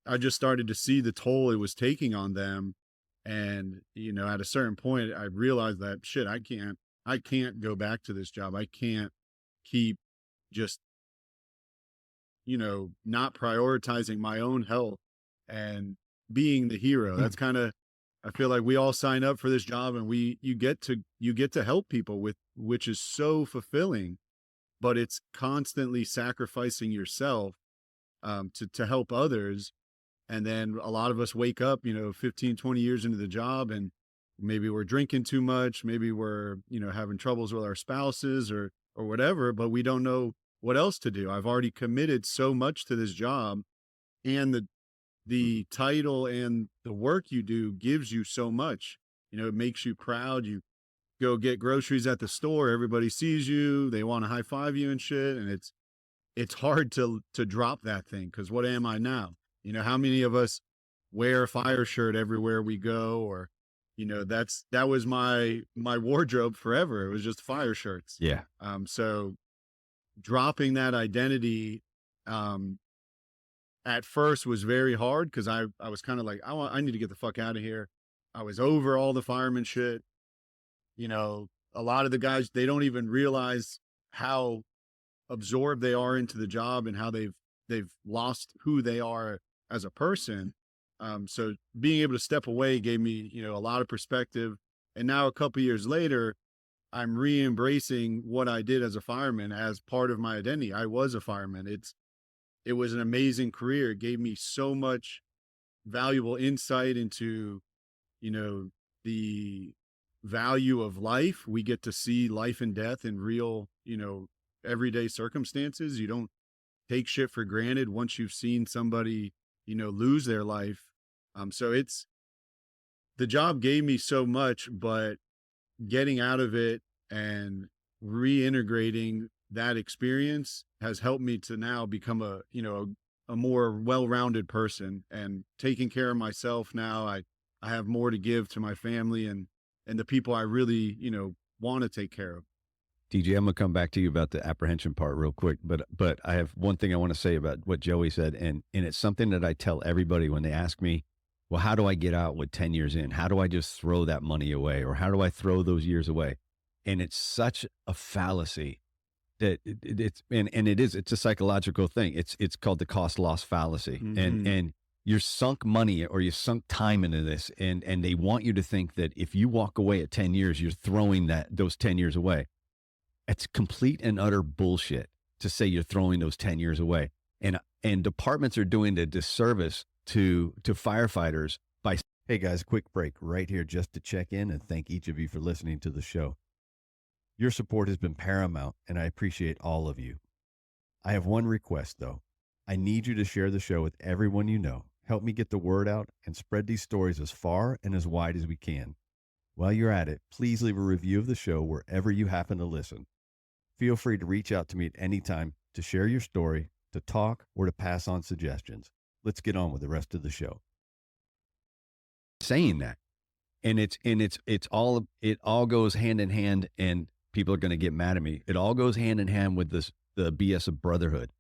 I just started to see the toll it was taking on them. And, at a certain point, I realized that shit, I can't go back to this job. I can't keep just, not prioritizing my own health and being the hero. That's kind of, I feel like we all sign up for this job and you get to help people which is so fulfilling, but it's constantly sacrificing yourself, to help others. And then a lot of us wake up, 15, 20 years into the job, and maybe we're drinking too much. Maybe we're, having troubles with our spouses or whatever, but we don't know what else to do. I've already committed so much to this job, and the title and the work you do gives you so much. It makes you proud. You go get groceries at the store, everybody sees you, they want to high five you and shit. And it's hard to drop that thing. Cause what am I now? How many of us wear a fire shirt everywhere we go? Or, that was my wardrobe forever. It was just fire shirts. Yeah. So dropping that identity, at first was very hard. Cause I was kind of like, I need to get the fuck out of here. I was over all the fireman shit. A lot of the guys, they don't even realize how absorbed they are into the job and how they've lost who they are as a person. So being able to step away gave me, a lot of perspective. And now a couple years later, I'm re-embracing what I did as a fireman as part of my identity. I was a fireman. It was an amazing career. It gave me so much valuable insight into, the value of life. We get to see life and death in real, everyday circumstances. You don't take shit for granted once you've seen somebody, lose their life. So the job gave me so much, but getting out of it and reintegrating that experience has helped me to now become a more well-rounded person, and taking care of myself. Now I have more to give to my family and the people I really, want to take care of. DJ, I'm going to come back to you about the apprehension part real quick, but I have one thing I want to say about what Joey said. And it's something that I tell everybody when they ask me, well, how do I get out with 10 years in? How do I just throw that money away? Or how do I throw those years away? And it's such a fallacy that it's a psychological thing. It's called the cost loss fallacy. Mm-hmm. And you're sunk money or you sunk time into this. And they want you to think that if you walk away at 10 years, you're throwing those 10 years away. It's complete and utter bullshit to say you're throwing those 10 years away. And departments are doing a disservice to firefighters by, hey guys, quick break right here just to check in and thank each of you for listening to the show. Your support has been paramount and I appreciate all of you. I have one request though. I need you to share the show with everyone you know. Help me get the word out and spread these stories as far and as wide as we can. While you're at it, please leave a review of the show wherever you happen to listen. Feel free to reach out to me at any time to share your story, to talk, or to pass on suggestions. Let's get on with the rest of the show. Saying that, And it all goes hand in hand, and people are going to get mad at me. It all goes hand in hand with the BS of brotherhood.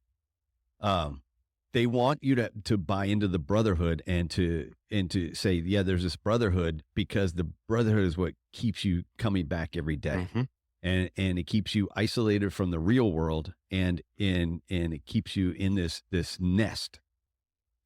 They want you to buy into the brotherhood and to say, yeah, there's this brotherhood, because the brotherhood is what keeps you coming back every day. Mm-hmm. And it keeps you isolated from the real world, and it keeps you in this nest.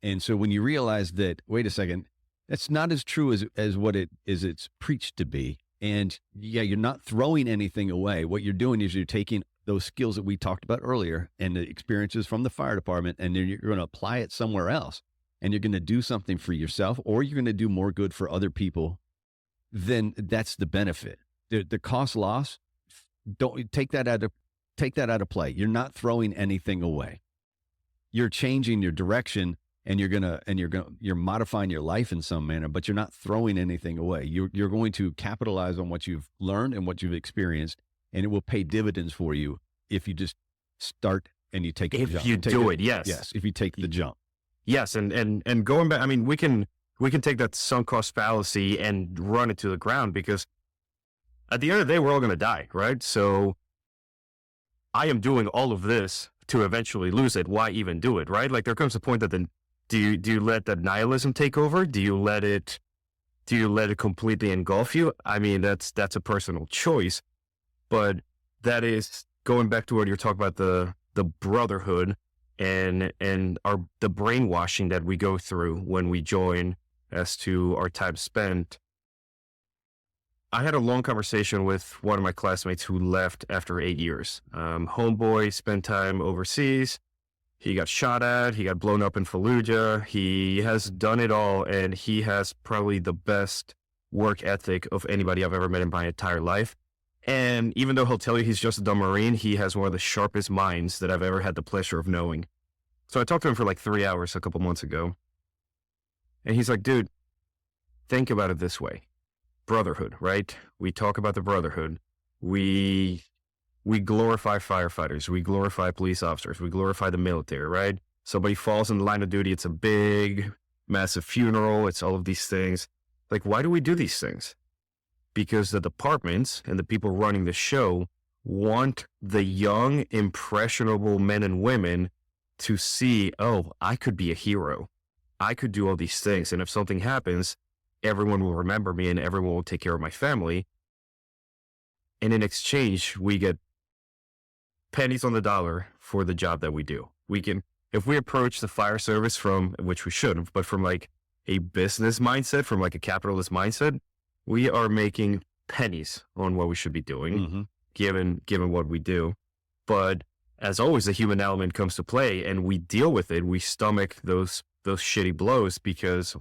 And so when you realize that, wait a second, that's not as true as what it's preached to be. And yeah, you're not throwing anything away. What you're doing is you're taking those skills that we talked about earlier and the experiences from the fire department, and then you're going to apply it somewhere else, and you're going to do something for yourself, or you're going to do more good for other people. Then that's the benefit. The cost loss, don't take that out of play. You're not throwing anything away. You're changing your direction, and you're modifying your life in some manner, but you're not throwing anything away. You're going to capitalize on what you've learned and what you've experienced, and it will pay dividends for you if you just start and you take the jump. If you do it, yes. Yes, if you take the jump. Yes, and going back, I mean, we can take that sunk cost fallacy and run it to the ground, because at the end of the day, we're all going to die, right? So I am doing all of this to eventually lose it. Why even do it, right? Like, there comes a point that then do you let that nihilism take over? Do you let it completely engulf you? I mean, that's a personal choice, but that is going back to what you're talking about, the brotherhood and the brainwashing that we go through when we join as to our time spent. I had a long conversation with one of my classmates who left after 8 years. Homeboy spent time overseas. He got shot at. He got blown up in Fallujah. He has done it all, and he has probably the best work ethic of anybody I've ever met in my entire life. And even though he'll tell you he's just a dumb Marine, he has one of the sharpest minds that I've ever had the pleasure of knowing. So I talked to him for like 3 hours a couple months ago. And he's like, dude, think about it this way. Brotherhood, right? We talk about the brotherhood. We glorify firefighters. We glorify police officers. We glorify the military, right? Somebody falls in the line of duty. It's a big, massive funeral. It's all of these things. Like, why do we do these things? Because the departments and the people running the show want the young, impressionable men and women to see, oh, I could be a hero. I could do all these things. And if something happens, everyone will remember me and everyone will take care of my family. And in exchange, we get pennies on the dollar for the job that we do. We can, if we approach the fire service from, which we shouldn't, but from like a business mindset, from like a capitalist mindset, we are making pennies on what we should be doing, given what we do. But as always, the human element comes to play, and we deal with it. We stomach those shitty blows because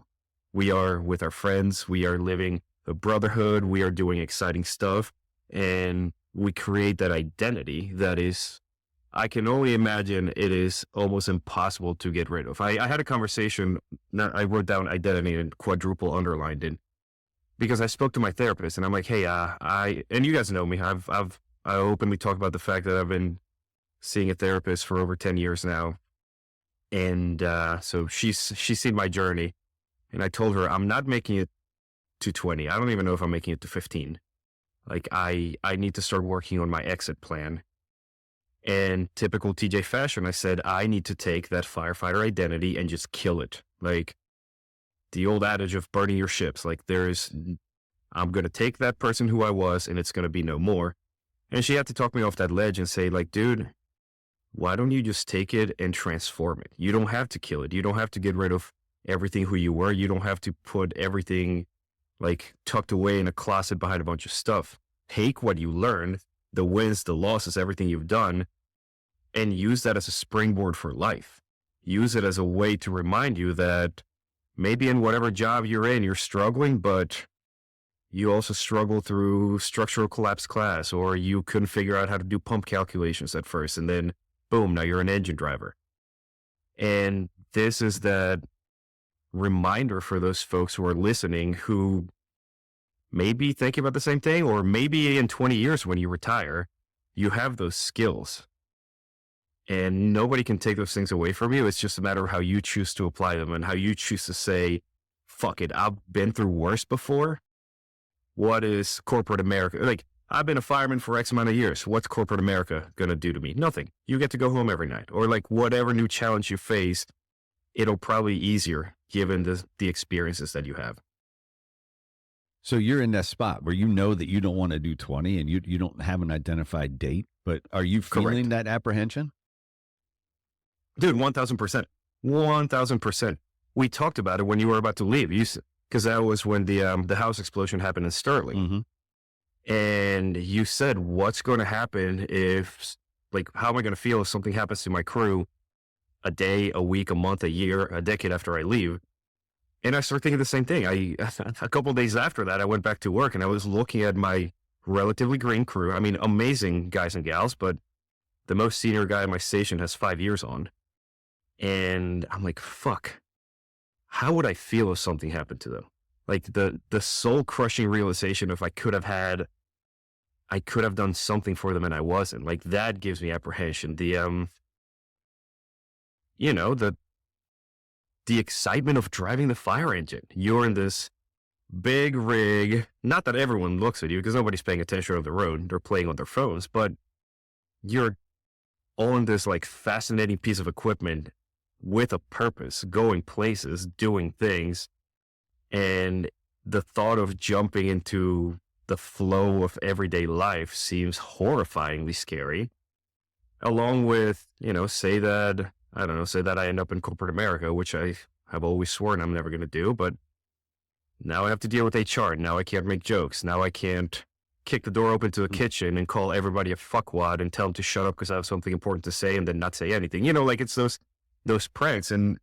we are with our friends. We are living a brotherhood. We are doing exciting stuff, and we create that identity that is, I can only imagine it is almost impossible to get rid of. I had a conversation, I wrote down identity and quadruple underlined it, because I spoke to my therapist and I'm like, hey, and you guys know me, I openly talk about the fact that I've been seeing a therapist for over 10 years now. And so she's seen my journey, and I told her I'm not making it to 20. I don't even know if I'm making it to 15. Like, I need to start working on my exit plan. And typical TJ fashion, I said, I need to take that firefighter identity and just kill it. Like the old adage of burning your ships. Like, I'm going to take that person who I was, and it's going to be no more. And she had to talk me off that ledge and say, like, dude, why don't you just take it and transform it? You don't have to kill it. You don't have to get rid of everything who you were. You don't have to put everything like tucked away in a closet behind a bunch of stuff. Take what you learned, the wins, the losses, everything you've done, and use that as a springboard for life. Use it as a way to remind you that maybe in whatever job you're in, you're struggling, but you also struggle through structural collapse class, or you couldn't figure out how to do pump calculations at first, and then boom, now you're an engine driver. And this is that reminder for those folks who are listening, who may be thinking about the same thing, or maybe in 20 years when you retire, you have those skills. And nobody can take those things away from you. It's just a matter of how you choose to apply them and how you choose to say, fuck it, I've been through worse before. what is corporate America? Like, I've been a fireman for X amount of years. What's corporate America going to do to me? Nothing. You get to go home every night. Or like whatever new challenge you face, it'll probably be easier given the experiences that you have. So you're in that spot where you know that you don't want to do 20 and you don't have an identified date, but are you feeling that apprehension? Dude, 1,000%. 1,000%. We talked about it when you were about to leave. Because that was when the house explosion happened in Sterling. Mm-hmm. And you said, what's going to happen if, like, how am I going to feel if something happens to my crew a day, a week, a month, a year, a decade after I leave? And I started thinking the same thing. A couple of days after that, I went back to work and I was looking at my relatively green crew. I mean, amazing guys and gals, but the most senior guy in my station has 5 years on. And I'm like, fuck, how would I feel if something happened to them? Like the soul crushing realization of I could have done something for them and I wasn't. Like that gives me apprehension. The excitement of driving the fire engine. You're in this big rig. Not that everyone looks at you because nobody's paying attention on the road. They're playing on their phones, but you're on this like fascinating piece of equipment with a purpose, going places, doing things. And the thought of jumping into the flow of everyday life seems horrifyingly scary. Along with, say that I end up in corporate America, which I have always sworn I'm never going to do. But now I have to deal with HR. Now I can't make jokes. Now I can't kick the door open to the kitchen and call everybody a fuckwad and tell them to shut up because I have something important to say and then not say anything. Like it's those pranks. And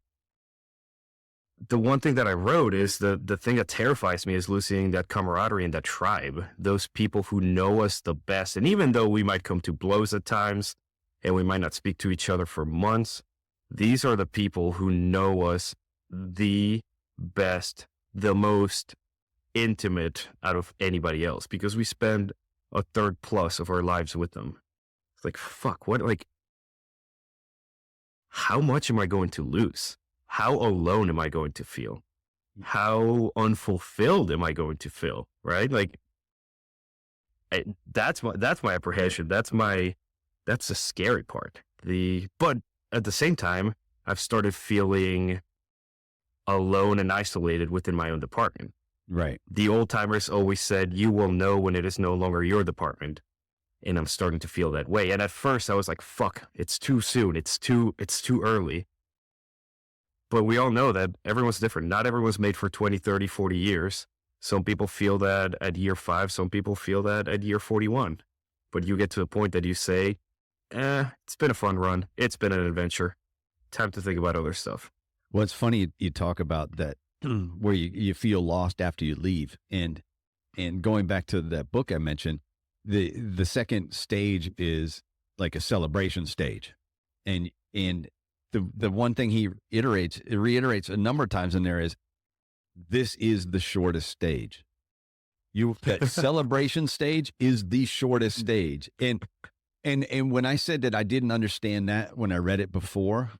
the one thing that I wrote is the thing that terrifies me is losing that camaraderie and that tribe, those people who know us the best. And even though we might come to blows at times and we might not speak to each other for months, these are the people who know us the best, the most intimate out of anybody else because we spend a third plus of our lives with them. It's like, fuck, how much am I going to lose? How alone am I going to feel? How unfulfilled am I going to feel? Right? Like, that's my apprehension. That's the scary part. But at the same time, I've started feeling alone and isolated within my own department. Right. The old timers always said, you will know when it is no longer your department. And I'm starting to feel that way. And at first I was like, fuck, it's too soon. It's too early. But we all know that everyone's different. Not everyone's made for 20, 30, 40 years. Some people feel that at year 5. Some people feel that at year 41. But you get to a point that you say, it's been a fun run. It's been an adventure. Time to think about other stuff. Well, it's funny you talk about that where you feel lost after you leave. And going back to that book I mentioned, the second stage is like a celebration stage. And the one thing he reiterates a number of times in there is, this is the shortest stage. That celebration stage is the shortest stage. And when I said that I didn't understand that when I read it before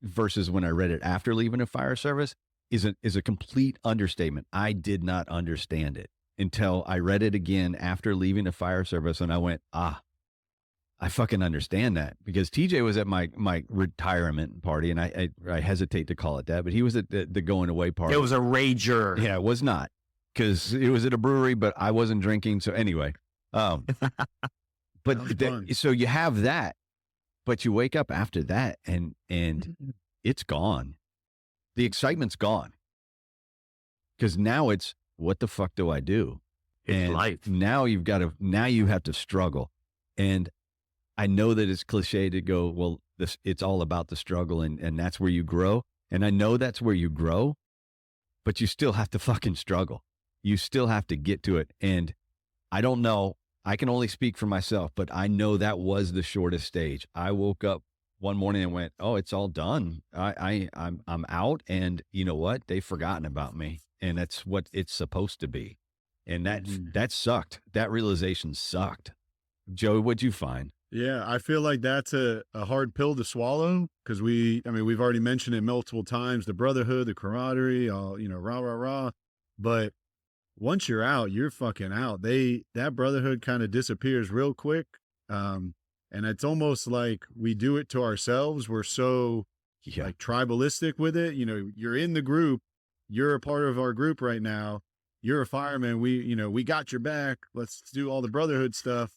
versus when I read it after leaving the fire service is a complete understatement. I did not understand it until I read it again after leaving the fire service. And I went, I fucking understand that, because TJ was at my retirement party, and I hesitate to call it that, but he was at the going away party. It was a rager. Yeah, it was not, because it was at a brewery, but I wasn't drinking. So anyway, so you have that, but you wake up after that and it's gone. The excitement's gone, because now it's, what the fuck do I do? It's life. Now you have to struggle. And I know that it's cliche to go, well, it's all about the struggle and that's where you grow. And I know that's where you grow, but you still have to fucking struggle. You still have to get to it. And I don't know, I can only speak for myself, but I know that was the shortest stage. I woke up one morning and went, oh, it's all done. I'm out. And you know what? They've forgotten about me. And that's what it's supposed to be. And that sucked. That realization sucked. Joe, what'd you find? Yeah, I feel like that's a hard pill to swallow, because we've already mentioned it multiple times, the brotherhood, the camaraderie, all, rah, rah, rah. But once you're out, you're fucking out. That brotherhood kind of disappears real quick. And it's almost like we do it to ourselves. We're so like tribalistic with it. You know, you're in the group, you're a part of our group right now. You're a fireman. We got your back. Let's do all the brotherhood stuff.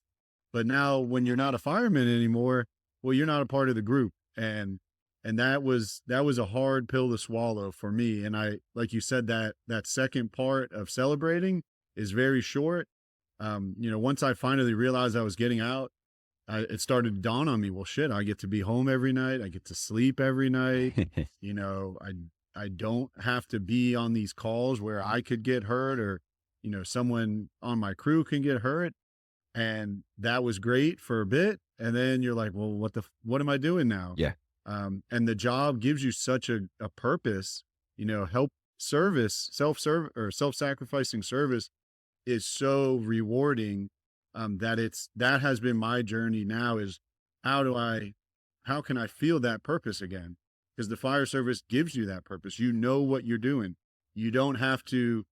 But now when you're not a fireman anymore, well, you're not a part of the group. And that was a hard pill to swallow for me. And I, like you said, that second part of celebrating is very short. Once I finally realized I was getting out, it started to dawn on me, well, shit, I get to be home every night. I get to sleep every night. I don't have to be on these calls where I could get hurt or, someone on my crew can get hurt. And that was great for a bit. And then you're like, well, what am I doing now? Yeah. And the job gives you such a purpose, self-sacrificing service is so rewarding. That has been my journey now is how can I feel that purpose again? Because the fire service gives you that purpose. You know what you're doing. You don't have to,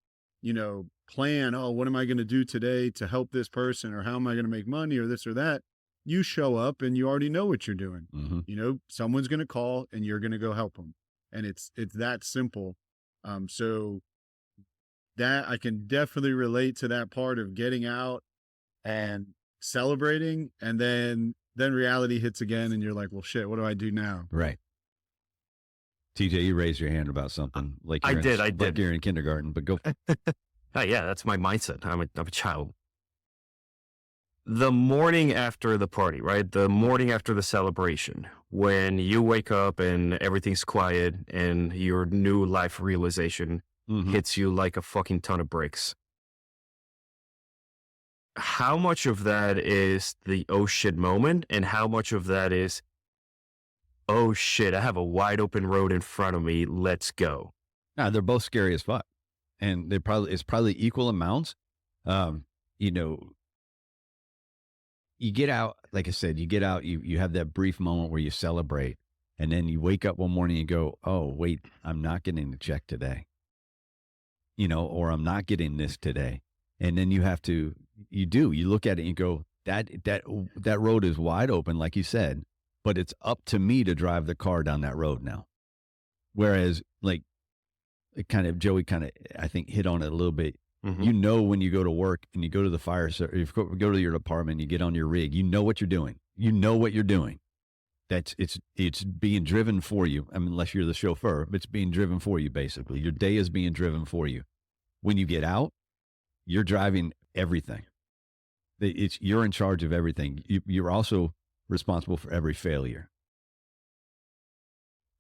plan, oh, what am I going to do today to help this person, or how am I going to make money, or this or that. You show up and you already know what you're doing. Mm-hmm. Someone's going to call and you're going to go help them. And it's that simple. So that I can definitely relate to that part of getting out and celebrating, and then reality hits again and you're like, well, shit, what do I do now? Right. TJ, you raised your hand about something like I did. Like you're in kindergarten, but go. Oh, yeah, that's my mindset. I'm a child. The morning after the party, right? The morning after the celebration, when you wake up and everything's quiet and your new life realization hits you like a fucking ton of bricks. How much of that is the oh shit moment, and how much of that is, oh shit, I have a wide open road in front of me, let's go? Nah, they're both scary as fuck. And it's probably equal amounts. You get out, like I said, you have that brief moment where you celebrate, and then you wake up one morning and go, oh, wait, I'm not getting the check today, or I'm not getting this today. And then you look at it and you go, that road is wide open, like you said, but it's up to me to drive the car down that road now. Whereas like Joey I think hit on it a little bit. Mm-hmm. When you go to work and you go to the fire service, you go to your department, you get on your rig, you know what you're doing. It's being driven for you. I mean, unless you're the chauffeur, but it's being driven for you, basically. Your day is being driven for you. When you get out, you're driving everything. You're in charge of everything. You're also responsible for every failure.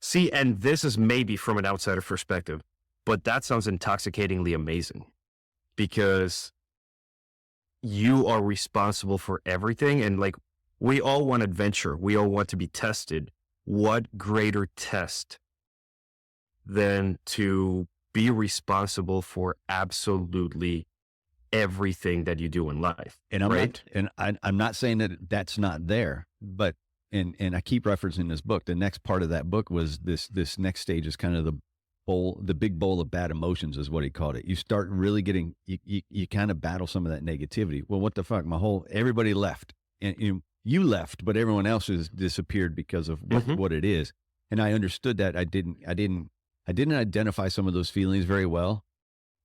See, and this is maybe from an outsider perspective, but that sounds intoxicatingly amazing, because you are responsible for everything. And like, we all want adventure. We all want to be tested. What greater test than to be responsible for absolutely everything that you do in life? And I'm not saying that that's not there, but, and I keep referencing this book. The next part of that book was this next stage is kind of the big bowl of bad emotions is what he called it. You start really getting, you kind of battle some of that negativity. Well, what the fuck? Everybody left, and you left, but everyone else has disappeared because of what it is. And I understood that. I didn't identify some of those feelings very well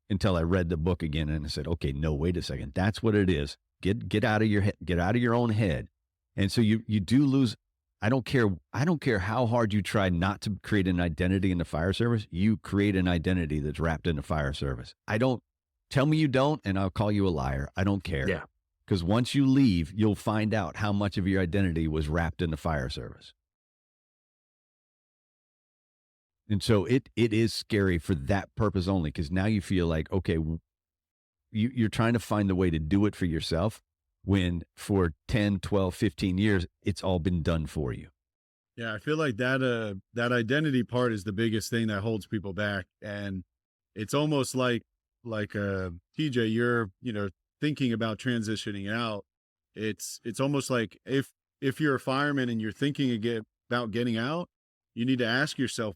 until I read the book again, and I said, okay, no, wait a second. That's what it is. Get out of your head, get out of your own head. And so you do lose. I don't care how hard you try not to create an identity in the fire service. You create an identity that's wrapped in the fire service. Tell me you don't, and I'll call you a liar. I don't care. Yeah. Because once you leave, you'll find out how much of your identity was wrapped in the fire service. And so it is scary for that purpose only, because now you feel like, okay, you're trying to find the way to do it for yourself, when for 10, 12, 15 years, it's all been done for you. Yeah, I feel like that identity part is the biggest thing that holds people back. And it's almost like TJ, you're, thinking about transitioning out. It's almost like if you're a fireman and you're thinking about getting out, you need to ask yourself,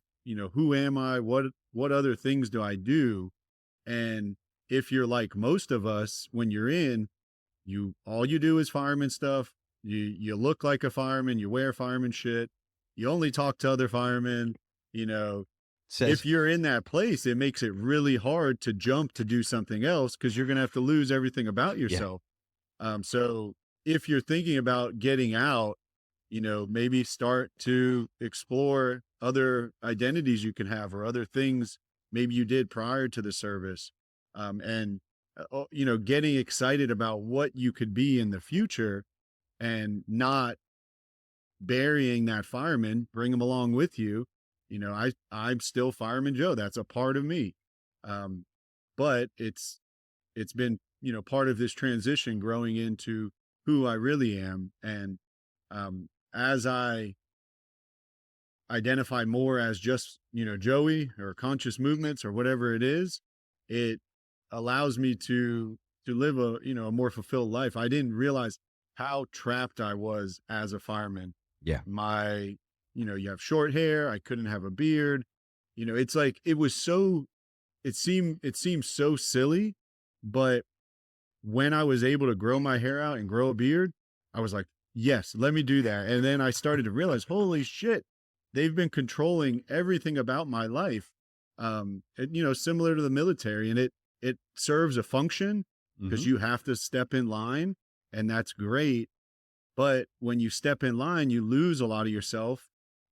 who am I? What other things do I do? And if you're like most of us, when you're in, all you do is fireman stuff. You look like a fireman, you wear fireman shit. You only talk to other firemen, you know. If you're in that place, it makes it really hard to jump to do something else because you're going to have to lose everything about yourself. So if you're thinking about getting out, you know, maybe start to explore other identities you can have or other things maybe you did prior to the service. You know, getting excited about what you could be in the future and not burying that fireman, bring him along with you. You know, I'm still Fireman Joe. That's a part of me. But it's been, you know, part of this transition growing into who I really am. And as I identify more as just, you know, Joey or conscious movements or whatever it is, it allows me to live a, you know, a more fulfilled life. I didn't realize how trapped I was as a fireman. Yeah. You know, you have short hair. I couldn't have a beard. You know, it's like, it seemed so silly, but when I was able to grow my hair out and grow a beard, I was like, yes, let me do that. And then I started to realize, holy shit, they've been controlling everything about my life. You know, similar to the military, and it serves a function because you have to step in line, and that's great. But when you step in line, you lose a lot of yourself.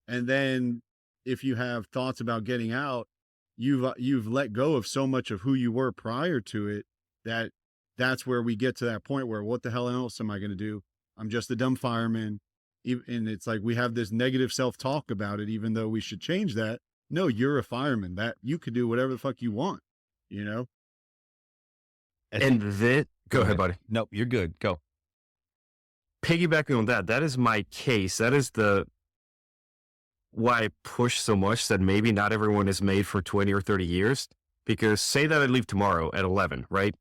And then if you have thoughts about getting out, you've let go of so much of who you were prior to it, that's where we get to that point where, what the hell else am I going to do? I'm just a dumb fireman. And it's like, we have this negative self-talk about it, even though we should change that. No, you're a fireman, that you could do whatever the fuck you want, you know? Go ahead, buddy. Nope, you're good. Go. Piggybacking on that is my case. That is why I push so much that maybe not everyone is made for 20 or 30 years. Because say that I leave tomorrow at 11, right?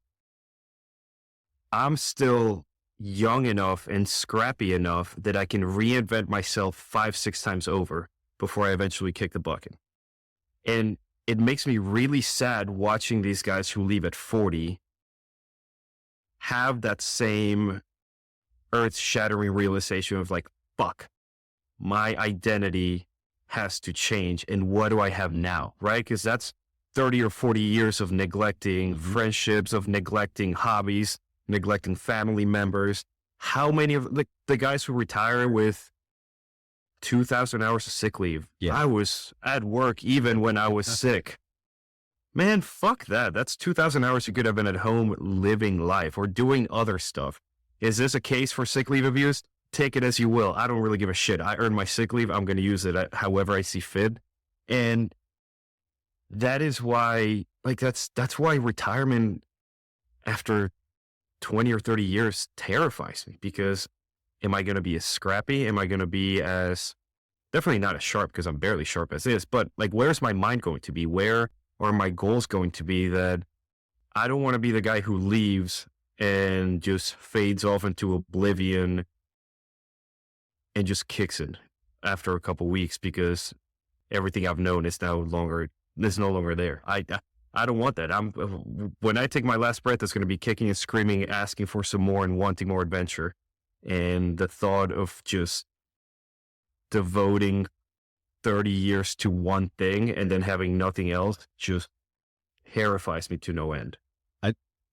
I'm still young enough and scrappy enough that I can reinvent myself 5-6 times over before I eventually kick the bucket. And it makes me really sad watching these guys who leave at 40 have that same earth-shattering realization of like, fuck, my identity has to change. And what do I have now, right? Because that's 30 or 40 years of neglecting friendships, of neglecting hobbies, neglecting family members. How many of the guys who retire with 2,000 hours of sick leave? Yeah. I was at work even when I was sick. Man, fuck that. That's 2,000 hours you could have been at home living life or doing other stuff. Is this a case for sick leave abuse? Take it as you will. I don't really give a shit. I earned my sick leave. I'm going to use it however I see fit. And that is why, like, that's why retirement after 20 or 30 years terrifies me, because am I going to be as scrappy? Am I going to be as, definitely not as sharp, because I'm barely sharp as is, but like, where's my mind going to be? Where are my goals going to be? That I don't want to be the guy who leaves and just fades off into oblivion and just kicks it after a couple weeks because everything I've known is no longer there. I don't want that. When I take my last breath, it's going to be kicking and screaming, asking for some more and wanting more adventure. And the thought of just devoting 30 years to one thing and then having nothing else just terrifies me to no end.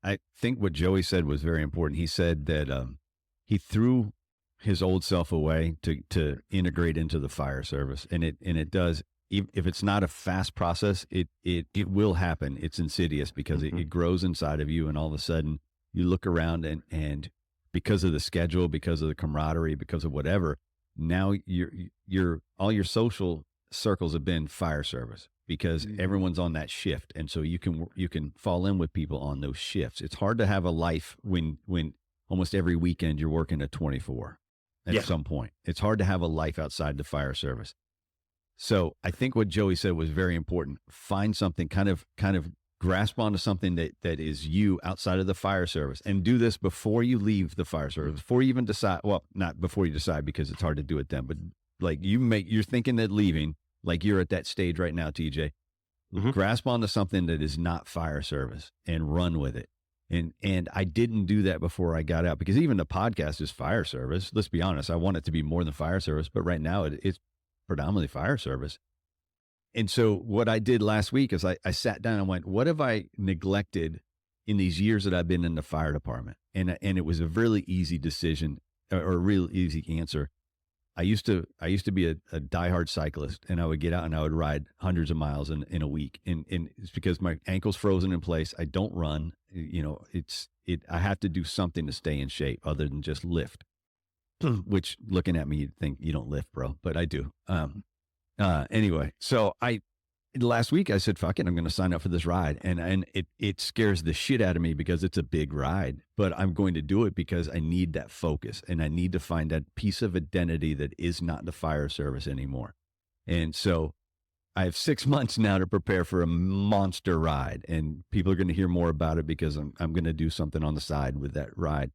I think what Joey said was very important. He said that he threw his old self away to integrate into the fire service, and it does. If it's not a fast process, it will happen. It's insidious because it grows inside of you, and all of a sudden you look around and because of the schedule, because of the camaraderie, because of whatever, now all your social circles have been fire service because everyone's on that shift, and so you can fall in with people on those shifts. It's hard to have a life when almost every weekend you're working a 24 at some point. It's hard to have a life outside the fire service. So I think what Joey said was very important. Find something, kind of grasp onto something that is you outside of the fire service, and do this before you leave the fire service, before you even decide. Well, not before you decide, because it's hard to do it then, but like you're thinking that leaving, like you're at that stage right now, TJ. grasp onto something that is not fire service and run with it. And I didn't do that before I got out, because even the podcast is fire service. Let's be honest. I want it to be more than fire service, but right now it's predominantly fire service. And so what I did last week is I sat down and went, what have I neglected in these years that I've been in the fire department? And it was a really easy decision, or a real easy answer. I used to be a diehard cyclist, and I would get out and I would ride hundreds of miles in a week. And it's because my ankle's frozen in place. I don't run, I have to do something to stay in shape other than just lift, which looking at me, you'd think you don't lift, bro, but I do. Anyway, so last week I said, fuck it, I'm going to sign up for this ride. And it scares the shit out of me because it's a big ride, but I'm going to do it because I need that focus, and I need to find that piece of identity that is not the fire service anymore. And so I have 6 months now to prepare for a monster ride, and people are going to hear more about it because I'm going to do something on the side with that ride.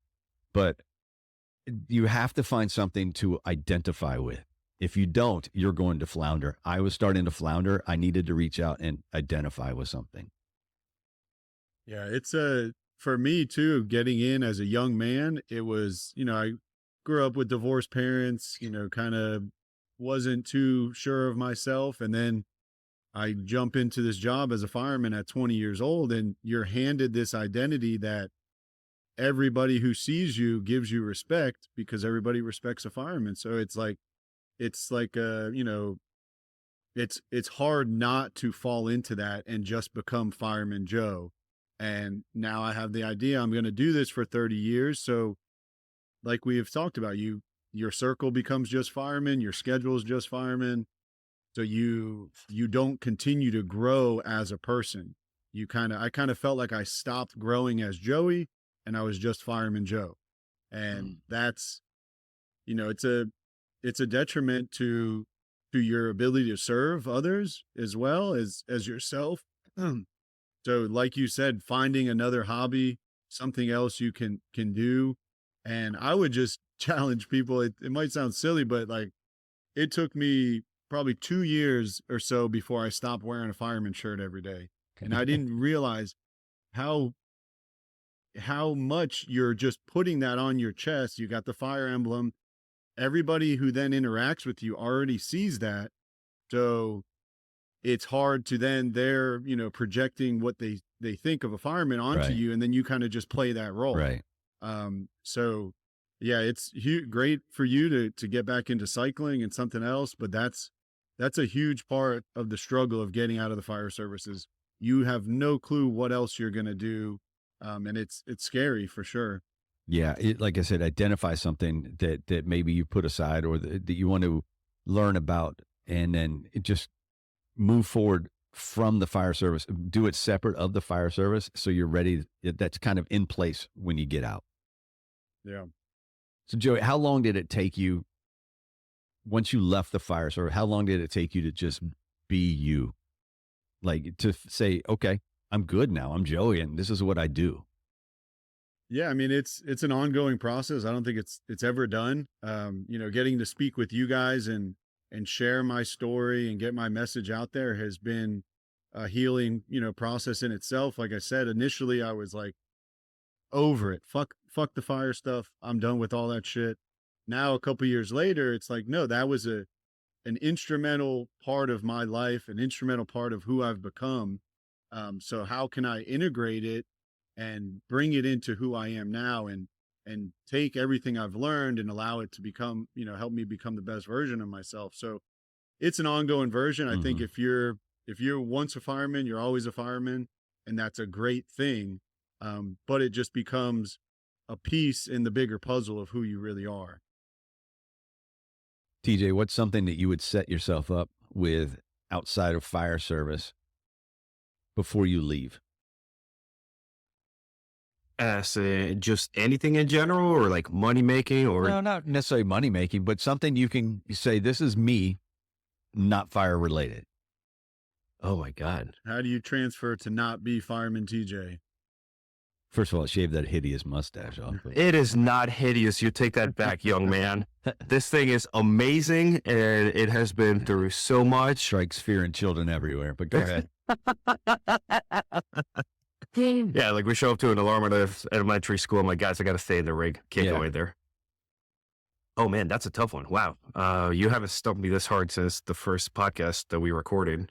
But you have to find something to identify with. If you don't, you're going to flounder. I was starting to flounder. I needed to reach out and identify with something. Yeah, it's for me too, getting in as a young man, it was, I grew up with divorced parents, kind of wasn't too sure of myself. And then I jump into this job as a fireman at 20 years old, and you're handed this identity that everybody who sees you gives you respect because everybody respects a fireman. So it's like, it's hard not to fall into that and just become Fireman Joe. And now I have the idea I'm going to do this for 30 years. So like we have talked about, your circle becomes just firemen, your schedule is just firemen. So you don't continue to grow as a person. I kind of felt like I stopped growing as Joey, and I was just Fireman Joe. And that's, it's a detriment to your ability to serve others as well as yourself. So like you said, finding another hobby, something else you can do. And I would just challenge people. It might sound silly, but like it took me probably 2 years or so before I stopped wearing a fireman shirt every day. And I didn't realize how much you're just putting that on your chest. You got the fire emblem. Everybody who then interacts with you already sees that. So it's hard to then they're, projecting what they think of a fireman onto Right. you. And then you kind of just play that role. Right. So yeah, it's great for you to get back into cycling and something else, but that's a huge part of the struggle of getting out of the fire services. You have no clue what else you're going to do. And it's scary for sure. Yeah. Like I said, identify something that maybe you put aside or that you want to learn about, and then just move forward from the fire service, do it separate of the fire service. So you're ready. That's kind of in place when you get out. Yeah. So Joey, how long did it take you once you left the fire service? How long did it take you to just be you? Like to say, okay, I'm good now. I'm Joey and this is what I do. Yeah, I mean, it's an ongoing process. I don't think it's ever done. Getting to speak with you guys and share my story and get my message out there has been a healing, process in itself. Like I said, initially I was like over it. Fuck the fire stuff. I'm done with all that shit. Now, a couple years later, it's like, no, that was an instrumental part of my life, an instrumental part of who I've become. So how can I integrate it and bring it into who I am now, and take everything I've learned and allow it to become, help me become the best version of myself. So it's an ongoing version. I think if you're once a fireman, you're always a fireman, and that's a great thing. But it just becomes a piece in the bigger puzzle of who you really are. TJ, what's something that you would set yourself up with outside of fire service before you leave? Just anything in general, or like money making, or No, not necessarily money making, but something you can say, this is me, not fire related. oh my God. How do you transfer to not be Fireman TJ? First of all, shave that hideous mustache off. It is not hideous. You take that back, young man. This thing is amazing, and it has been through so much. Strikes fear in children everywhere, but go ahead. Yeah, like we show up to an alarm at a elementary school. I'm like, guys, I got to stay in the rig. Can't Yeah. go in there. Oh man, that's a tough one. Wow. You haven't stumped me this hard since the first podcast that we recorded.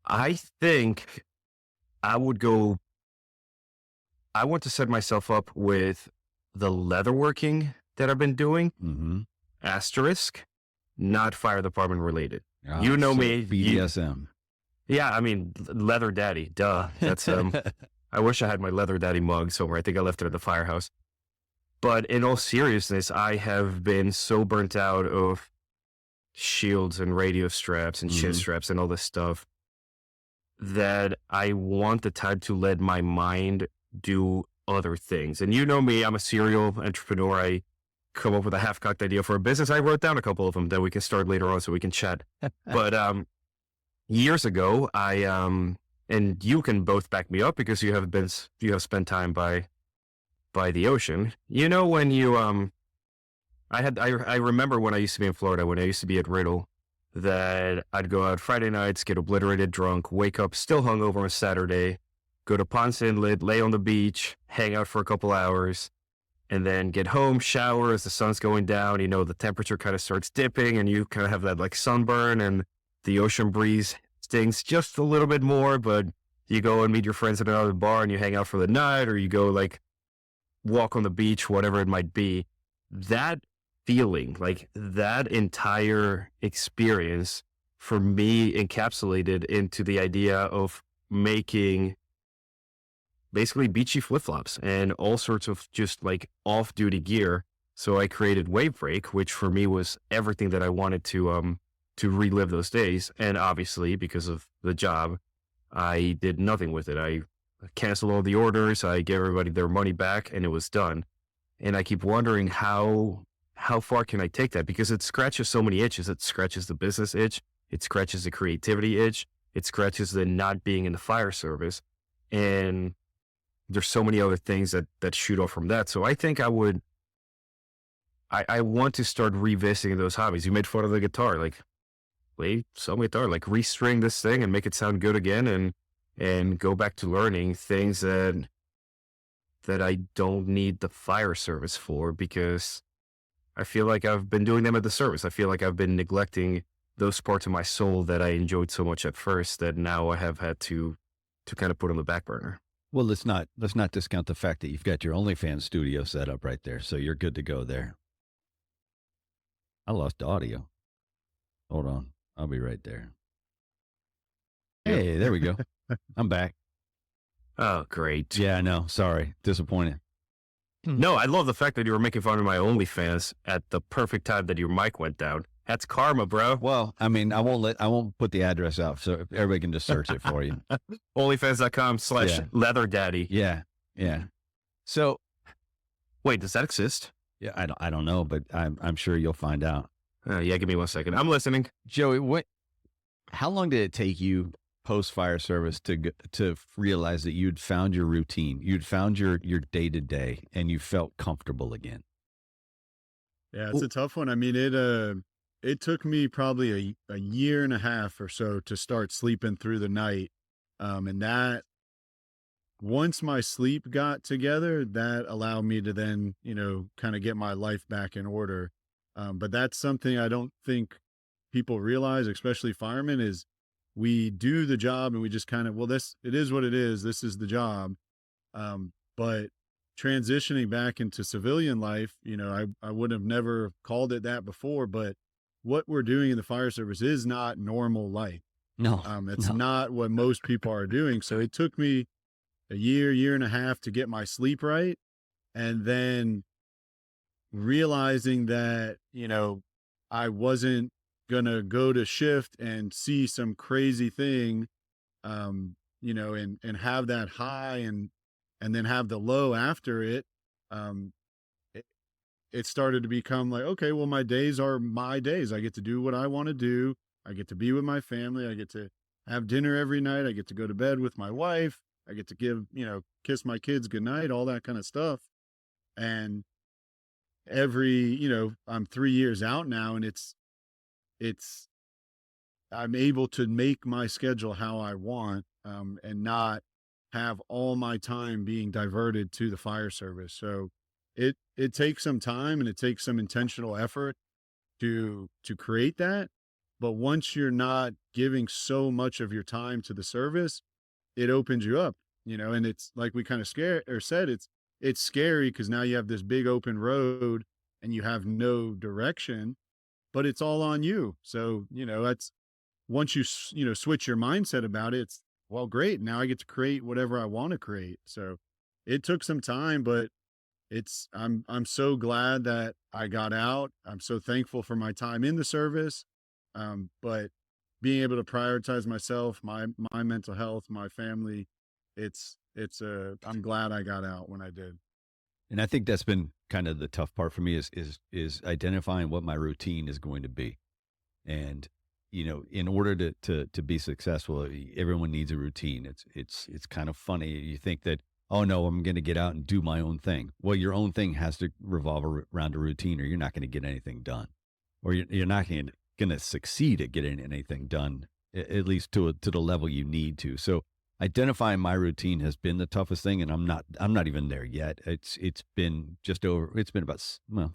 I think I would go, I want to set myself up with the leatherworking that I've been doing, Mm-hmm. asterisk, not fire department related. Ah, You know so me. BDSM. Yeah, I mean, leather daddy, duh. That's, I wish I had my leather daddy mug somewhere. I think I left it at the firehouse. But in all seriousness, I have been so burnt out of shields and radio straps and chin Mhm. straps and all this stuff that I want the time to let my mind do other things. And you know me, I'm a serial entrepreneur. I come up with a half-cocked idea for a business. I wrote down a couple of them that we can start later on so we can chat. But years ago, and you can both back me up because you have spent time by the ocean. You know, when you, I remember when I used to be in Florida, when I used to be at Riddle, that I'd go out Friday nights, get obliterated drunk, wake up still hungover on Saturday, go to Ponce Inlet, lay on the beach, hang out for a couple hours, and then get home, shower as the sun's going down. You know, the temperature kind of starts dipping and you kind of have that like sunburn and the ocean breeze stings just a little bit more, but you go and meet your friends at another bar and you hang out for the night, or you go like walk on the beach, whatever it might be. That feeling, like that entire experience for me encapsulated into the idea of making basically beachy flip-flops and all sorts of just like off-duty gear. So I created Wave Break, which for me was everything that I wanted to relive those days. And obviously because of the job, I did nothing with it. I canceled all the orders. I gave everybody their money back and it was done. And I keep wondering how far can I take that? Because it scratches so many itches. It scratches the business itch. It scratches the creativity itch. It scratches the not being in the fire service. And there's so many other things that shoot off from that. So I think I want to start revisiting those hobbies. You made fun of the guitar, like play some guitar, like restring this thing and make it sound good again, and go back to learning things that I don't need the fire service for, because I feel like I've been doing them at the service. I feel like I've been neglecting those parts of my soul that I enjoyed so much at first that now I have had to kind of put on the back burner. Well, let's not discount the fact that you've got your OnlyFans studio set up right there, so you're good to go there. I lost the audio. Hold on, I'll be right there. Hey, there we go. I'm back. Oh, great. Yeah, I know. Sorry, disappointed. No, I love the fact that you were making fun of my OnlyFans at the perfect time that your mic went down. That's karma, bro. Well, I mean, I won't put the address out, so everybody can just search it for you. OnlyFans.com/leather daddy. Yeah, yeah. So, wait, does that exist? Yeah, I don't know, but I'm sure you'll find out. Yeah, give me 1 second. I'm listening. Joey, how long did it take you post fire service to realize that you'd found your routine, you'd found your day to day, and you felt comfortable again? Yeah, it's a tough one. I mean, it took me probably a year and a half or so to start sleeping through the night. And that, once my sleep got together, that allowed me to then, kind of get my life back in order. But that's something I don't think people realize, especially firemen, is we do the job and we just kind of, it is what it is. This is the job. But transitioning back into civilian life, I would have never called it that before, but what we're doing in the fire service is not normal life. No, It's no. not what most people are doing. So it took me a year and a half to get my sleep right. And then realizing that, I wasn't going to go to shift and see some crazy thing, and have that high and then have the low after it. It started to become like, okay, well, my days are my days. I get to do what I want to do. I get to be with my family. I get to have dinner every night. I get to go to bed with my wife. I get to kiss my kids goodnight, all that kind of stuff. And I'm 3 years out now, and it's I'm able to make my schedule how I want, and not have all my time being diverted to the fire service. So it takes some time and it takes some intentional effort to create that. But once you're not giving so much of your time to the service, it opens you up, and it's like we kind of scared or said, it's scary because now you have this big open road and you have no direction, but it's all on you. So, that's once you switch your mindset about it, it's, well, great. Now I get to create whatever I want to create. So it took some time, but I'm so glad that I got out. I'm so thankful for my time in the service. But being able to prioritize myself, my mental health, my family, I'm glad I got out when I did. And I think that's been kind of the tough part for me is identifying what my routine is going to be. And, in order to be successful, everyone needs a routine. It's kind of funny. You think that, oh no, I'm going to get out and do my own thing. Well, your own thing has to revolve around a routine, or you're not going to get anything done, or you're not going to succeed at getting anything done, at least to the level you need to. So identifying my routine has been the toughest thing, and I'm not even there yet. It's been about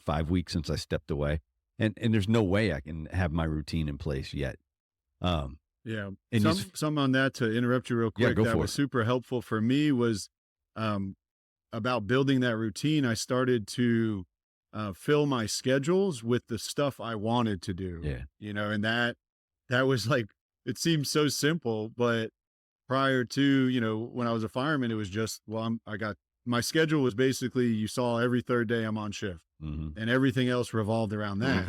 5 weeks since I stepped away, and there's no way I can have my routine in place yet. Yeah. And some on that, to interrupt you real quick, go that for was it. super helpful for me was, about building that routine. I started to fill my schedules with the stuff I wanted to do. Yeah. And that was like, it seems so simple, but prior to, when I was a fireman, it was just, well, my schedule was basically, you saw every third day I'm on shift, Mm-hmm. and everything else revolved around that.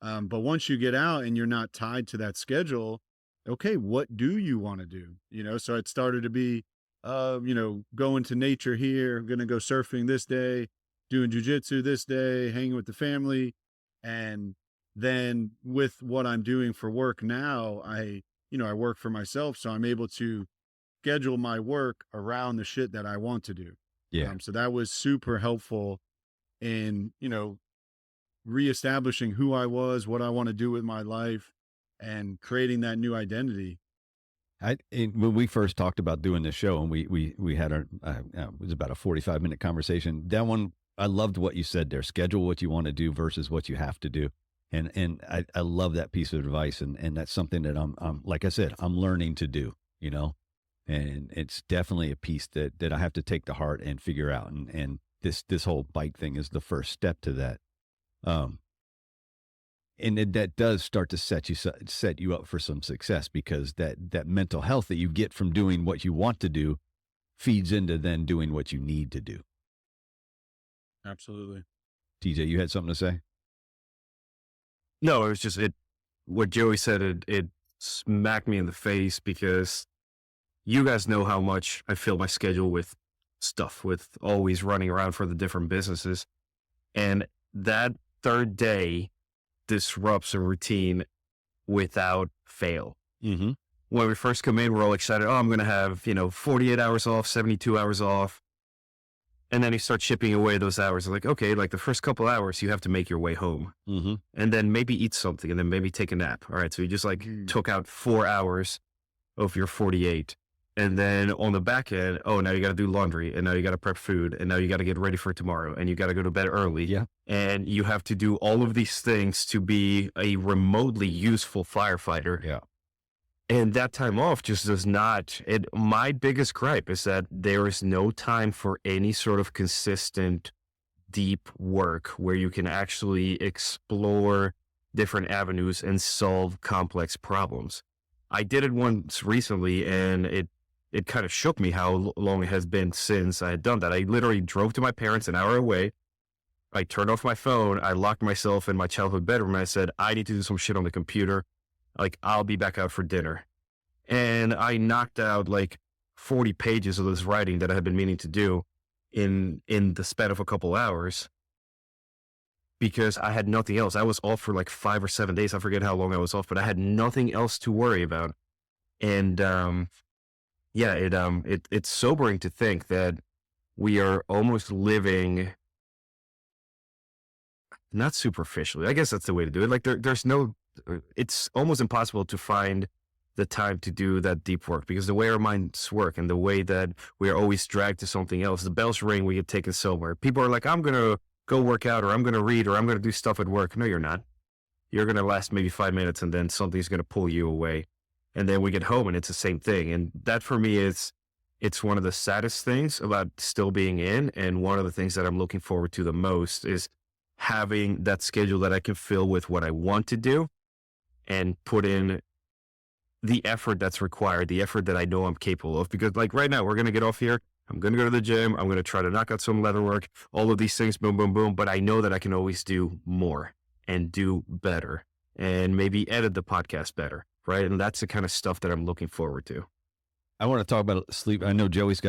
Mhm. But once you get out and you're not tied to that schedule, okay, what do you want to do? So it started to be, going to nature here, going to go surfing this day, doing jujitsu this day, hanging with the family. And then with what I'm doing for work now, I work for myself. So I'm able to schedule my work around the shit that I want to do. Yeah. So that was super helpful in, reestablishing who I was, what I want to do with my life, and creating that new identity. When we first talked about doing this show, and we had it was about a 45-minute conversation. That one, I loved what you said there. Schedule what you want to do versus what you have to do. And I love that piece of advice. And that's something that I'm, like I said, I'm learning to do, and it's definitely a piece that I have to take to heart and figure out. And this whole bike thing is the first step to that. And that does start to set you up for some success, because that mental health that you get from doing what you want to do feeds into then doing what you need to do. Absolutely. TJ, you had something to say? No, it was just what Joey said, it smacked me in the face, because you guys know how much I fill my schedule with stuff, with always running around for the different businesses. And that third day disrupts a routine without fail. Mm-hmm. When we first come in, we're all excited. Oh, I'm going to have, 48 hours off, 72 hours off. And then you start chipping away those hours. Like, okay, like the first couple hours, you have to make your way home, Mm-hmm. and then maybe eat something, and then maybe take a nap. All right. So you just took out 4 hours of your 48. And then on the back end, oh, now you got to do laundry, and now you got to prep food, and now you got to get ready for tomorrow, and you got to go to bed early. Yeah. And you have to do all of these things to be a remotely useful firefighter. Yeah. And that time off just does not, my biggest gripe is that there is no time for any sort of consistent, deep work where you can actually explore different avenues and solve complex problems. I did it once recently, and it kind of shook me how long it has been since I had done that. I literally drove to my parents an hour away. I turned off my phone. I locked myself in my childhood bedroom, and I said, I need to do some shit on the computer. Like, I'll be back out for dinner. And I knocked out like 40 pages of this writing that I had been meaning to do in the span of a couple hours, because I had nothing else. I was off for like 5 or 7 days. I forget how long I was off, but I had nothing else to worry about. And it's sobering to think that we are almost living, not superficially, I guess that's the way to do it. Like there's no it's almost impossible to find the time to do that deep work, because the way our minds work and the way that we are always dragged to something else, the bells ring, we get taken somewhere. People are like, I'm going to go work out, or I'm going to read, or I'm going to do stuff at work. No, you're not. You're going to last maybe 5 minutes, and then something's going to pull you away. And then we get home and it's the same thing. And that for me it's one of the saddest things about still being in. And one of the things that I'm looking forward to the most is having that schedule that I can fill with what I want to do and put in the effort that's required, the effort that I know I'm capable of. Because like right now, we're going to get off here. I'm going to go to the gym. I'm going to try to knock out some leather work, all of these things, boom, boom, boom. But I know that I can always do more and do better and maybe edit the podcast better. Right. And that's the kind of stuff that I'm looking forward to. I want to talk about sleep. I know Joey's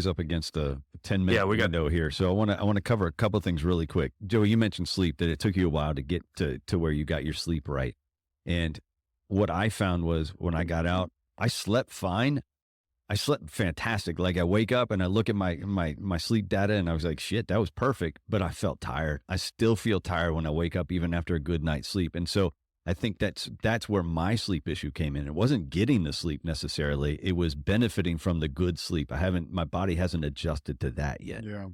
up against a 10-minute window here. So I want to cover a couple of things really quick. Joey, you mentioned sleep, that it took you a while to get to where you got your sleep right. And what I found was when I got out, I slept fine. I slept fantastic. Like I wake up and I look at my sleep data and I was like, shit, that was perfect. But I felt tired. I still feel tired when I wake up, even after a good night's sleep. And so I think that's where my sleep issue came in. It wasn't getting the sleep necessarily. It was benefiting from the good sleep. my body hasn't adjusted to that yet. Yeah.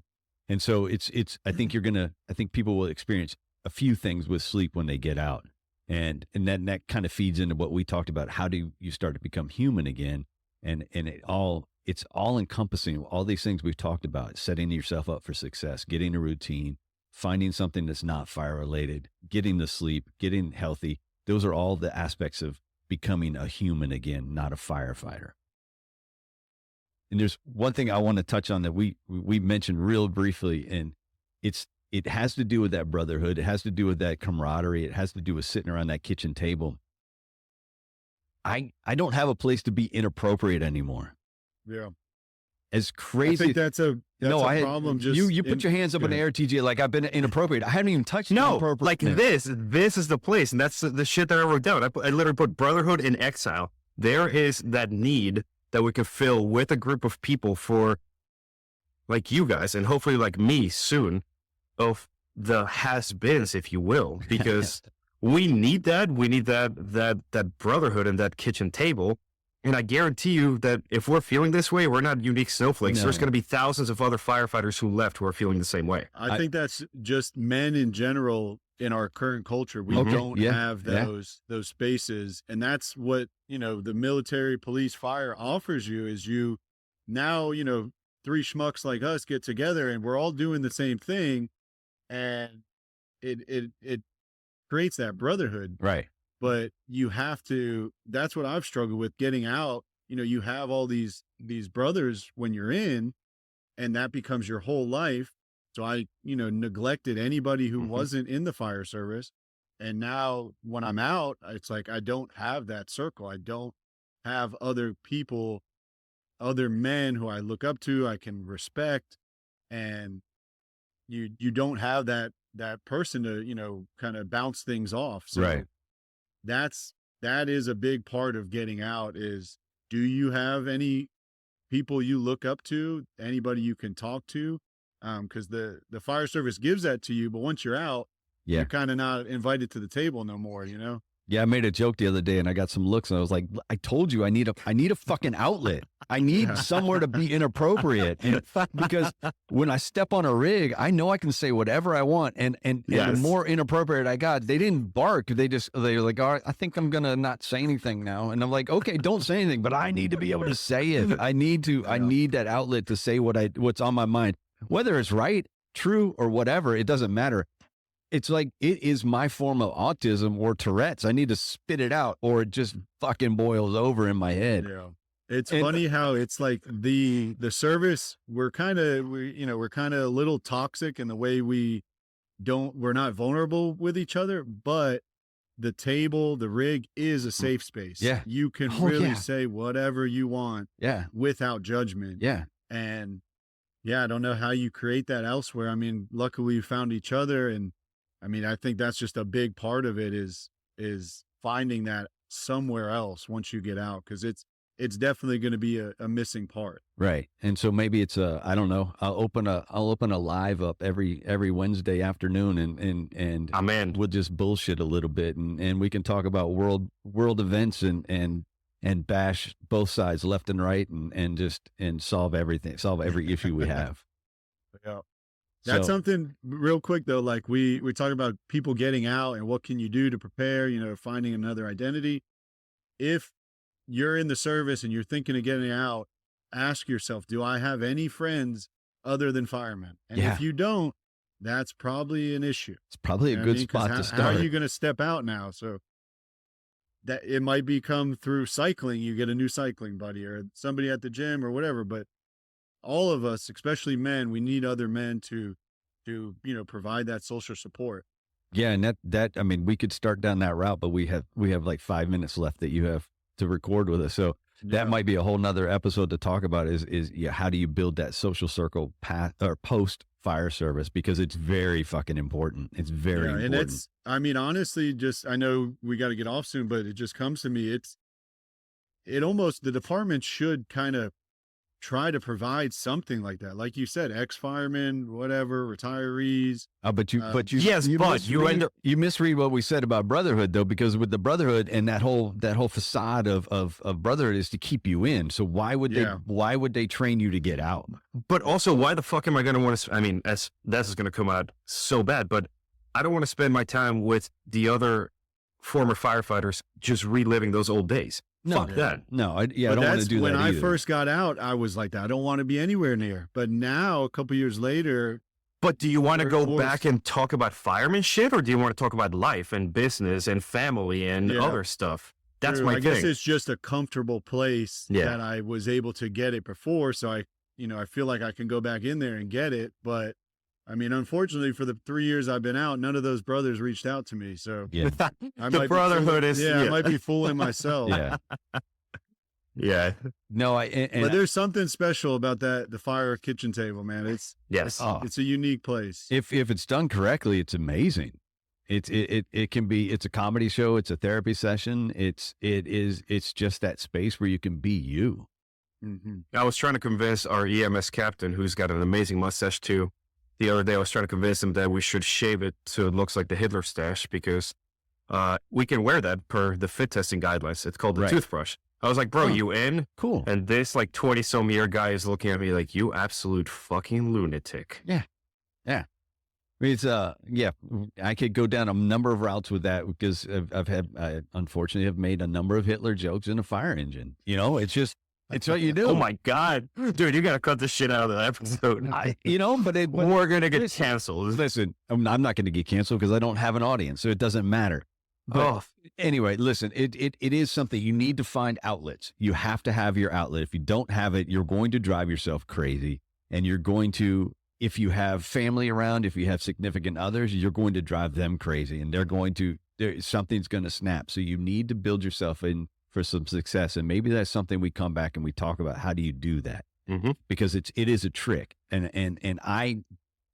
And so I think people will experience a few things with sleep when they get out. And then that kind of feeds into what we talked about. How do you start to become human again? And it's all encompassing, all these things we've talked about: setting yourself up for success, getting a routine, finding something that's not fire related, getting the sleep, getting healthy. Those are all the aspects of becoming a human again, not a firefighter. And there's one thing I want to touch on that we mentioned real briefly, and it has to do with that brotherhood. It has to do with that camaraderie. It has to do with sitting around that kitchen table. I don't have a place to be inappropriate anymore. Yeah. As crazy. I think that's a problem. You put your hands up in the air, TJ, like I've been inappropriate. I haven't even touched inappropriate. Like this is the place. And that's the shit that I wrote down. I literally put brotherhood in exile. There is that need that we can fill with a group of people for like you guys, and hopefully like me soon, of the has-beens, if you will, because we need that. We need that brotherhood and that kitchen table. And I guarantee you that if we're feeling this way, we're not unique snowflakes. No. There's going to be thousands of other firefighters who left who are feeling the same way. I think that's just men in general in our current culture. We don't have those spaces. And that's what, the military, police, fire offers you is now, three schmucks like us get together and we're all doing the same thing. And it creates that brotherhood. Right. But you have to, that's what I've struggled with getting out. You have all these brothers when you're in, and that becomes your whole life. So I, neglected anybody who wasn't in the fire service. And now when I'm out, it's like, I don't have that circle. I don't have other people, other men who I look up to, I can respect. And you don't have that person to, kind of bounce things off. So right. That is a big part of getting out is, do you have any people you look up to, anybody you can talk to? Cause the fire service gives that to you, but once you're out, you're kind of not invited to the table no more, Yeah. I made a joke the other day and I got some looks and I was like, I told you I need a fucking outlet. I need somewhere to be inappropriate. And because when I step on a rig, I know I can say whatever I want. And the more inappropriate I got, they didn't bark. They were like, all right, I think I'm going to not say anything now. And I'm like, okay, don't say anything, but I need to be able to say it. I need that outlet to say what's on my mind, whether it's right, true, or whatever. It doesn't matter. It's like, it is my form of autism or Tourette's. I need to spit it out or it just fucking boils over in my head. Yeah. It's funny how it's like the service, we're kind of a little toxic in the way we're not vulnerable with each other, but the table, the rig is a safe space. Yeah. You can really say whatever you want without judgment. Yeah. And I don't know how you create that elsewhere. I mean, luckily we found each other. And I mean, I think that's just a big part of it is finding that somewhere else once you get out. Cause it's definitely going to be a missing part. Right. And so maybe it's I don't know, I'll open a live up every Wednesday afternoon and I'm in. we'll just bullshit a little bit and we can talk about world events and bash both sides left and right and solve every issue we have. Yeah. That's something real quick though. Like we talk about people getting out and what can you do to prepare, finding another identity. If you're in the service and you're thinking of getting out, ask yourself, do I have any friends other than firemen? And if you don't, that's probably an issue. It's probably a good spot to start. How are you going to step out now? So that it might become through cycling. You get a new cycling buddy or somebody at the gym or whatever, but all of us, especially men, we need other men to provide that social support. Yeah. And that, I mean, we could start down that route, but we have like 5 minutes left that you have to record with us. So that might be a whole nother episode to talk about is how do you build that social circle path or post fire service? Because it's very fucking important. It's very important. And I mean, honestly, I know we got to get off soon, but it just comes to me. The department should kind of try to provide something like that. Like you said, ex-firemen, whatever, retirees. You misread what we said about brotherhood though, because with the brotherhood and that whole facade of brotherhood is to keep you in. So why would they train you to get out? But also, why the fuck am I going to want to, I mean, this is going to come out so bad, but I don't want to spend my time with the other former firefighters just reliving those old days. Fuck that. No, I don't want to do that when either. I first got out, I was like that. I don't want to be anywhere near. But now, a couple years later. But do you want to go back and talk about fireman shit, or do you want to talk about life and business and family and other stuff? That's my thing. I guess it's just a comfortable place that I was able to get it before. So I feel like I can go back in there and get it. But I mean, unfortunately, for the 3 years I've been out, none of those brothers reached out to me. So the brotherhood is, I might be fooling myself. Yeah. No, but there's something special about the fire kitchen table, man. It's a unique place. If it's done correctly, it's amazing. It can be, it's a comedy show. It's a therapy session. It's just that space where you can be you. Mm-hmm. I was trying to convince our EMS captain, who's got an amazing mustache too. The other day, I was trying to convince him that we should shave it so it looks like the Hitler stash because we can wear that per the fit testing guidelines. It's called the toothbrush. I was like, bro, you in? Cool. And this 20-some-year guy is looking at me like, you absolute fucking lunatic. Yeah. I mean, it's I could go down a number of routes with that because I unfortunately have made a number of Hitler jokes in a fire engine. It's what you do. Oh my God. Dude, you got to cut this shit out of the episode. We're going to get canceled. Listen, I'm not going to get canceled because I don't have an audience, so it doesn't matter. But anyway, listen, it is something you need to find outlets. You have to have your outlet. If you don't have it, you're going to drive yourself crazy. And you're going to, if you have family around, if you have significant others, you're going to drive them crazy and something's going to snap. So you need to build yourself in for some success. And maybe that's something we come back and we talk about. How do you do that? Mm-hmm. Because it is a trick. And I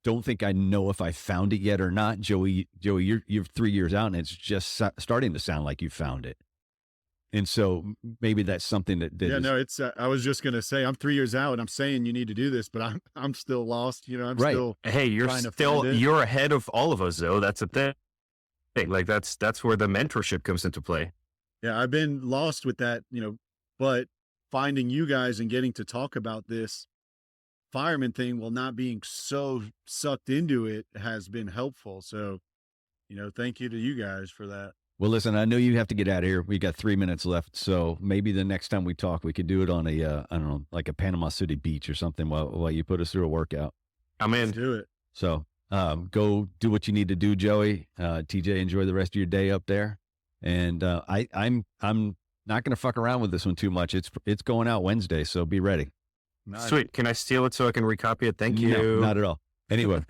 don't think I know if I found it yet or not. Joey, you're 3 years out and it's just starting to sound like you found it. And so maybe that's something it's, I was just going to say, I'm 3 years out and I'm saying you need to do this, but I'm still lost. I'm still, hey, you're ahead of all of us though. That's a thing. Like that's where the mentorship comes into play. Yeah. I've been lost with that, but finding you guys and getting to talk about this fireman thing while not being so sucked into it has been helpful. So, thank you to you guys for that. Well, listen, I know you have to get out of here. We got 3 minutes left. So maybe the next time we talk, we could do it on I don't know, like a Panama City beach or something while you put us through a workout. I'm in. Let's do it. So, go do what you need to do, Joey. TJ, enjoy the rest of your day up there. And, I'm not going to fuck around with this one too much. It's going out Wednesday. So be ready. Nice. Sweet. Can I steal it so I can recopy it? Thank you. No, not at all. Anyway.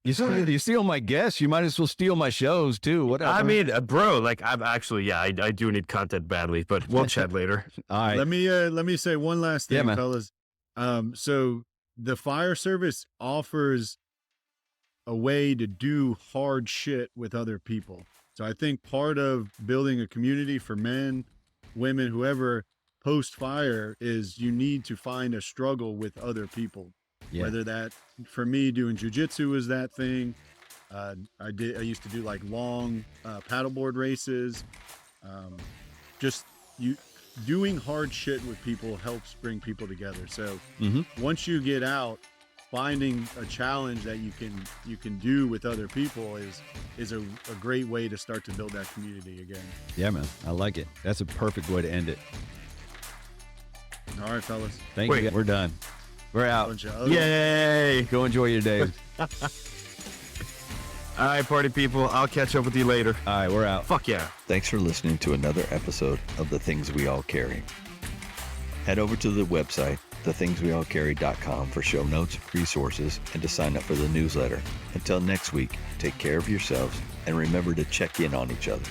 You steal my guests. You might as well steal my shows too. Whatever. I mean, bro, I'm actually, I do need content badly, but we'll chat later. All right. Let me say one last thing, man. fellas. So the fire service offers a way to do hard shit with other people. So I think part of building a community for men, women, whoever, post fire is you need to find a struggle with other people. Yeah. Whether that, for me, doing jujitsu was that thing. I used to do like long paddleboard races. Just doing hard shit with people helps bring people together. So once you get out, finding a challenge that you can do with other people is a great way to start to build that community again. Yeah, man. I like it. That's a perfect way to end it. All right, fellas. Thank you. We're done. We're out. Yay! Go enjoy your day. All right, party people. I'll catch up with you later. All right, we're out. Fuck yeah. Thanks for listening to another episode of The Things We All Carry. Head over to the website, thethingsweallcarry.com, for show notes, resources, and to sign up for the newsletter. Until next week, take care of yourselves and remember to check in on each other.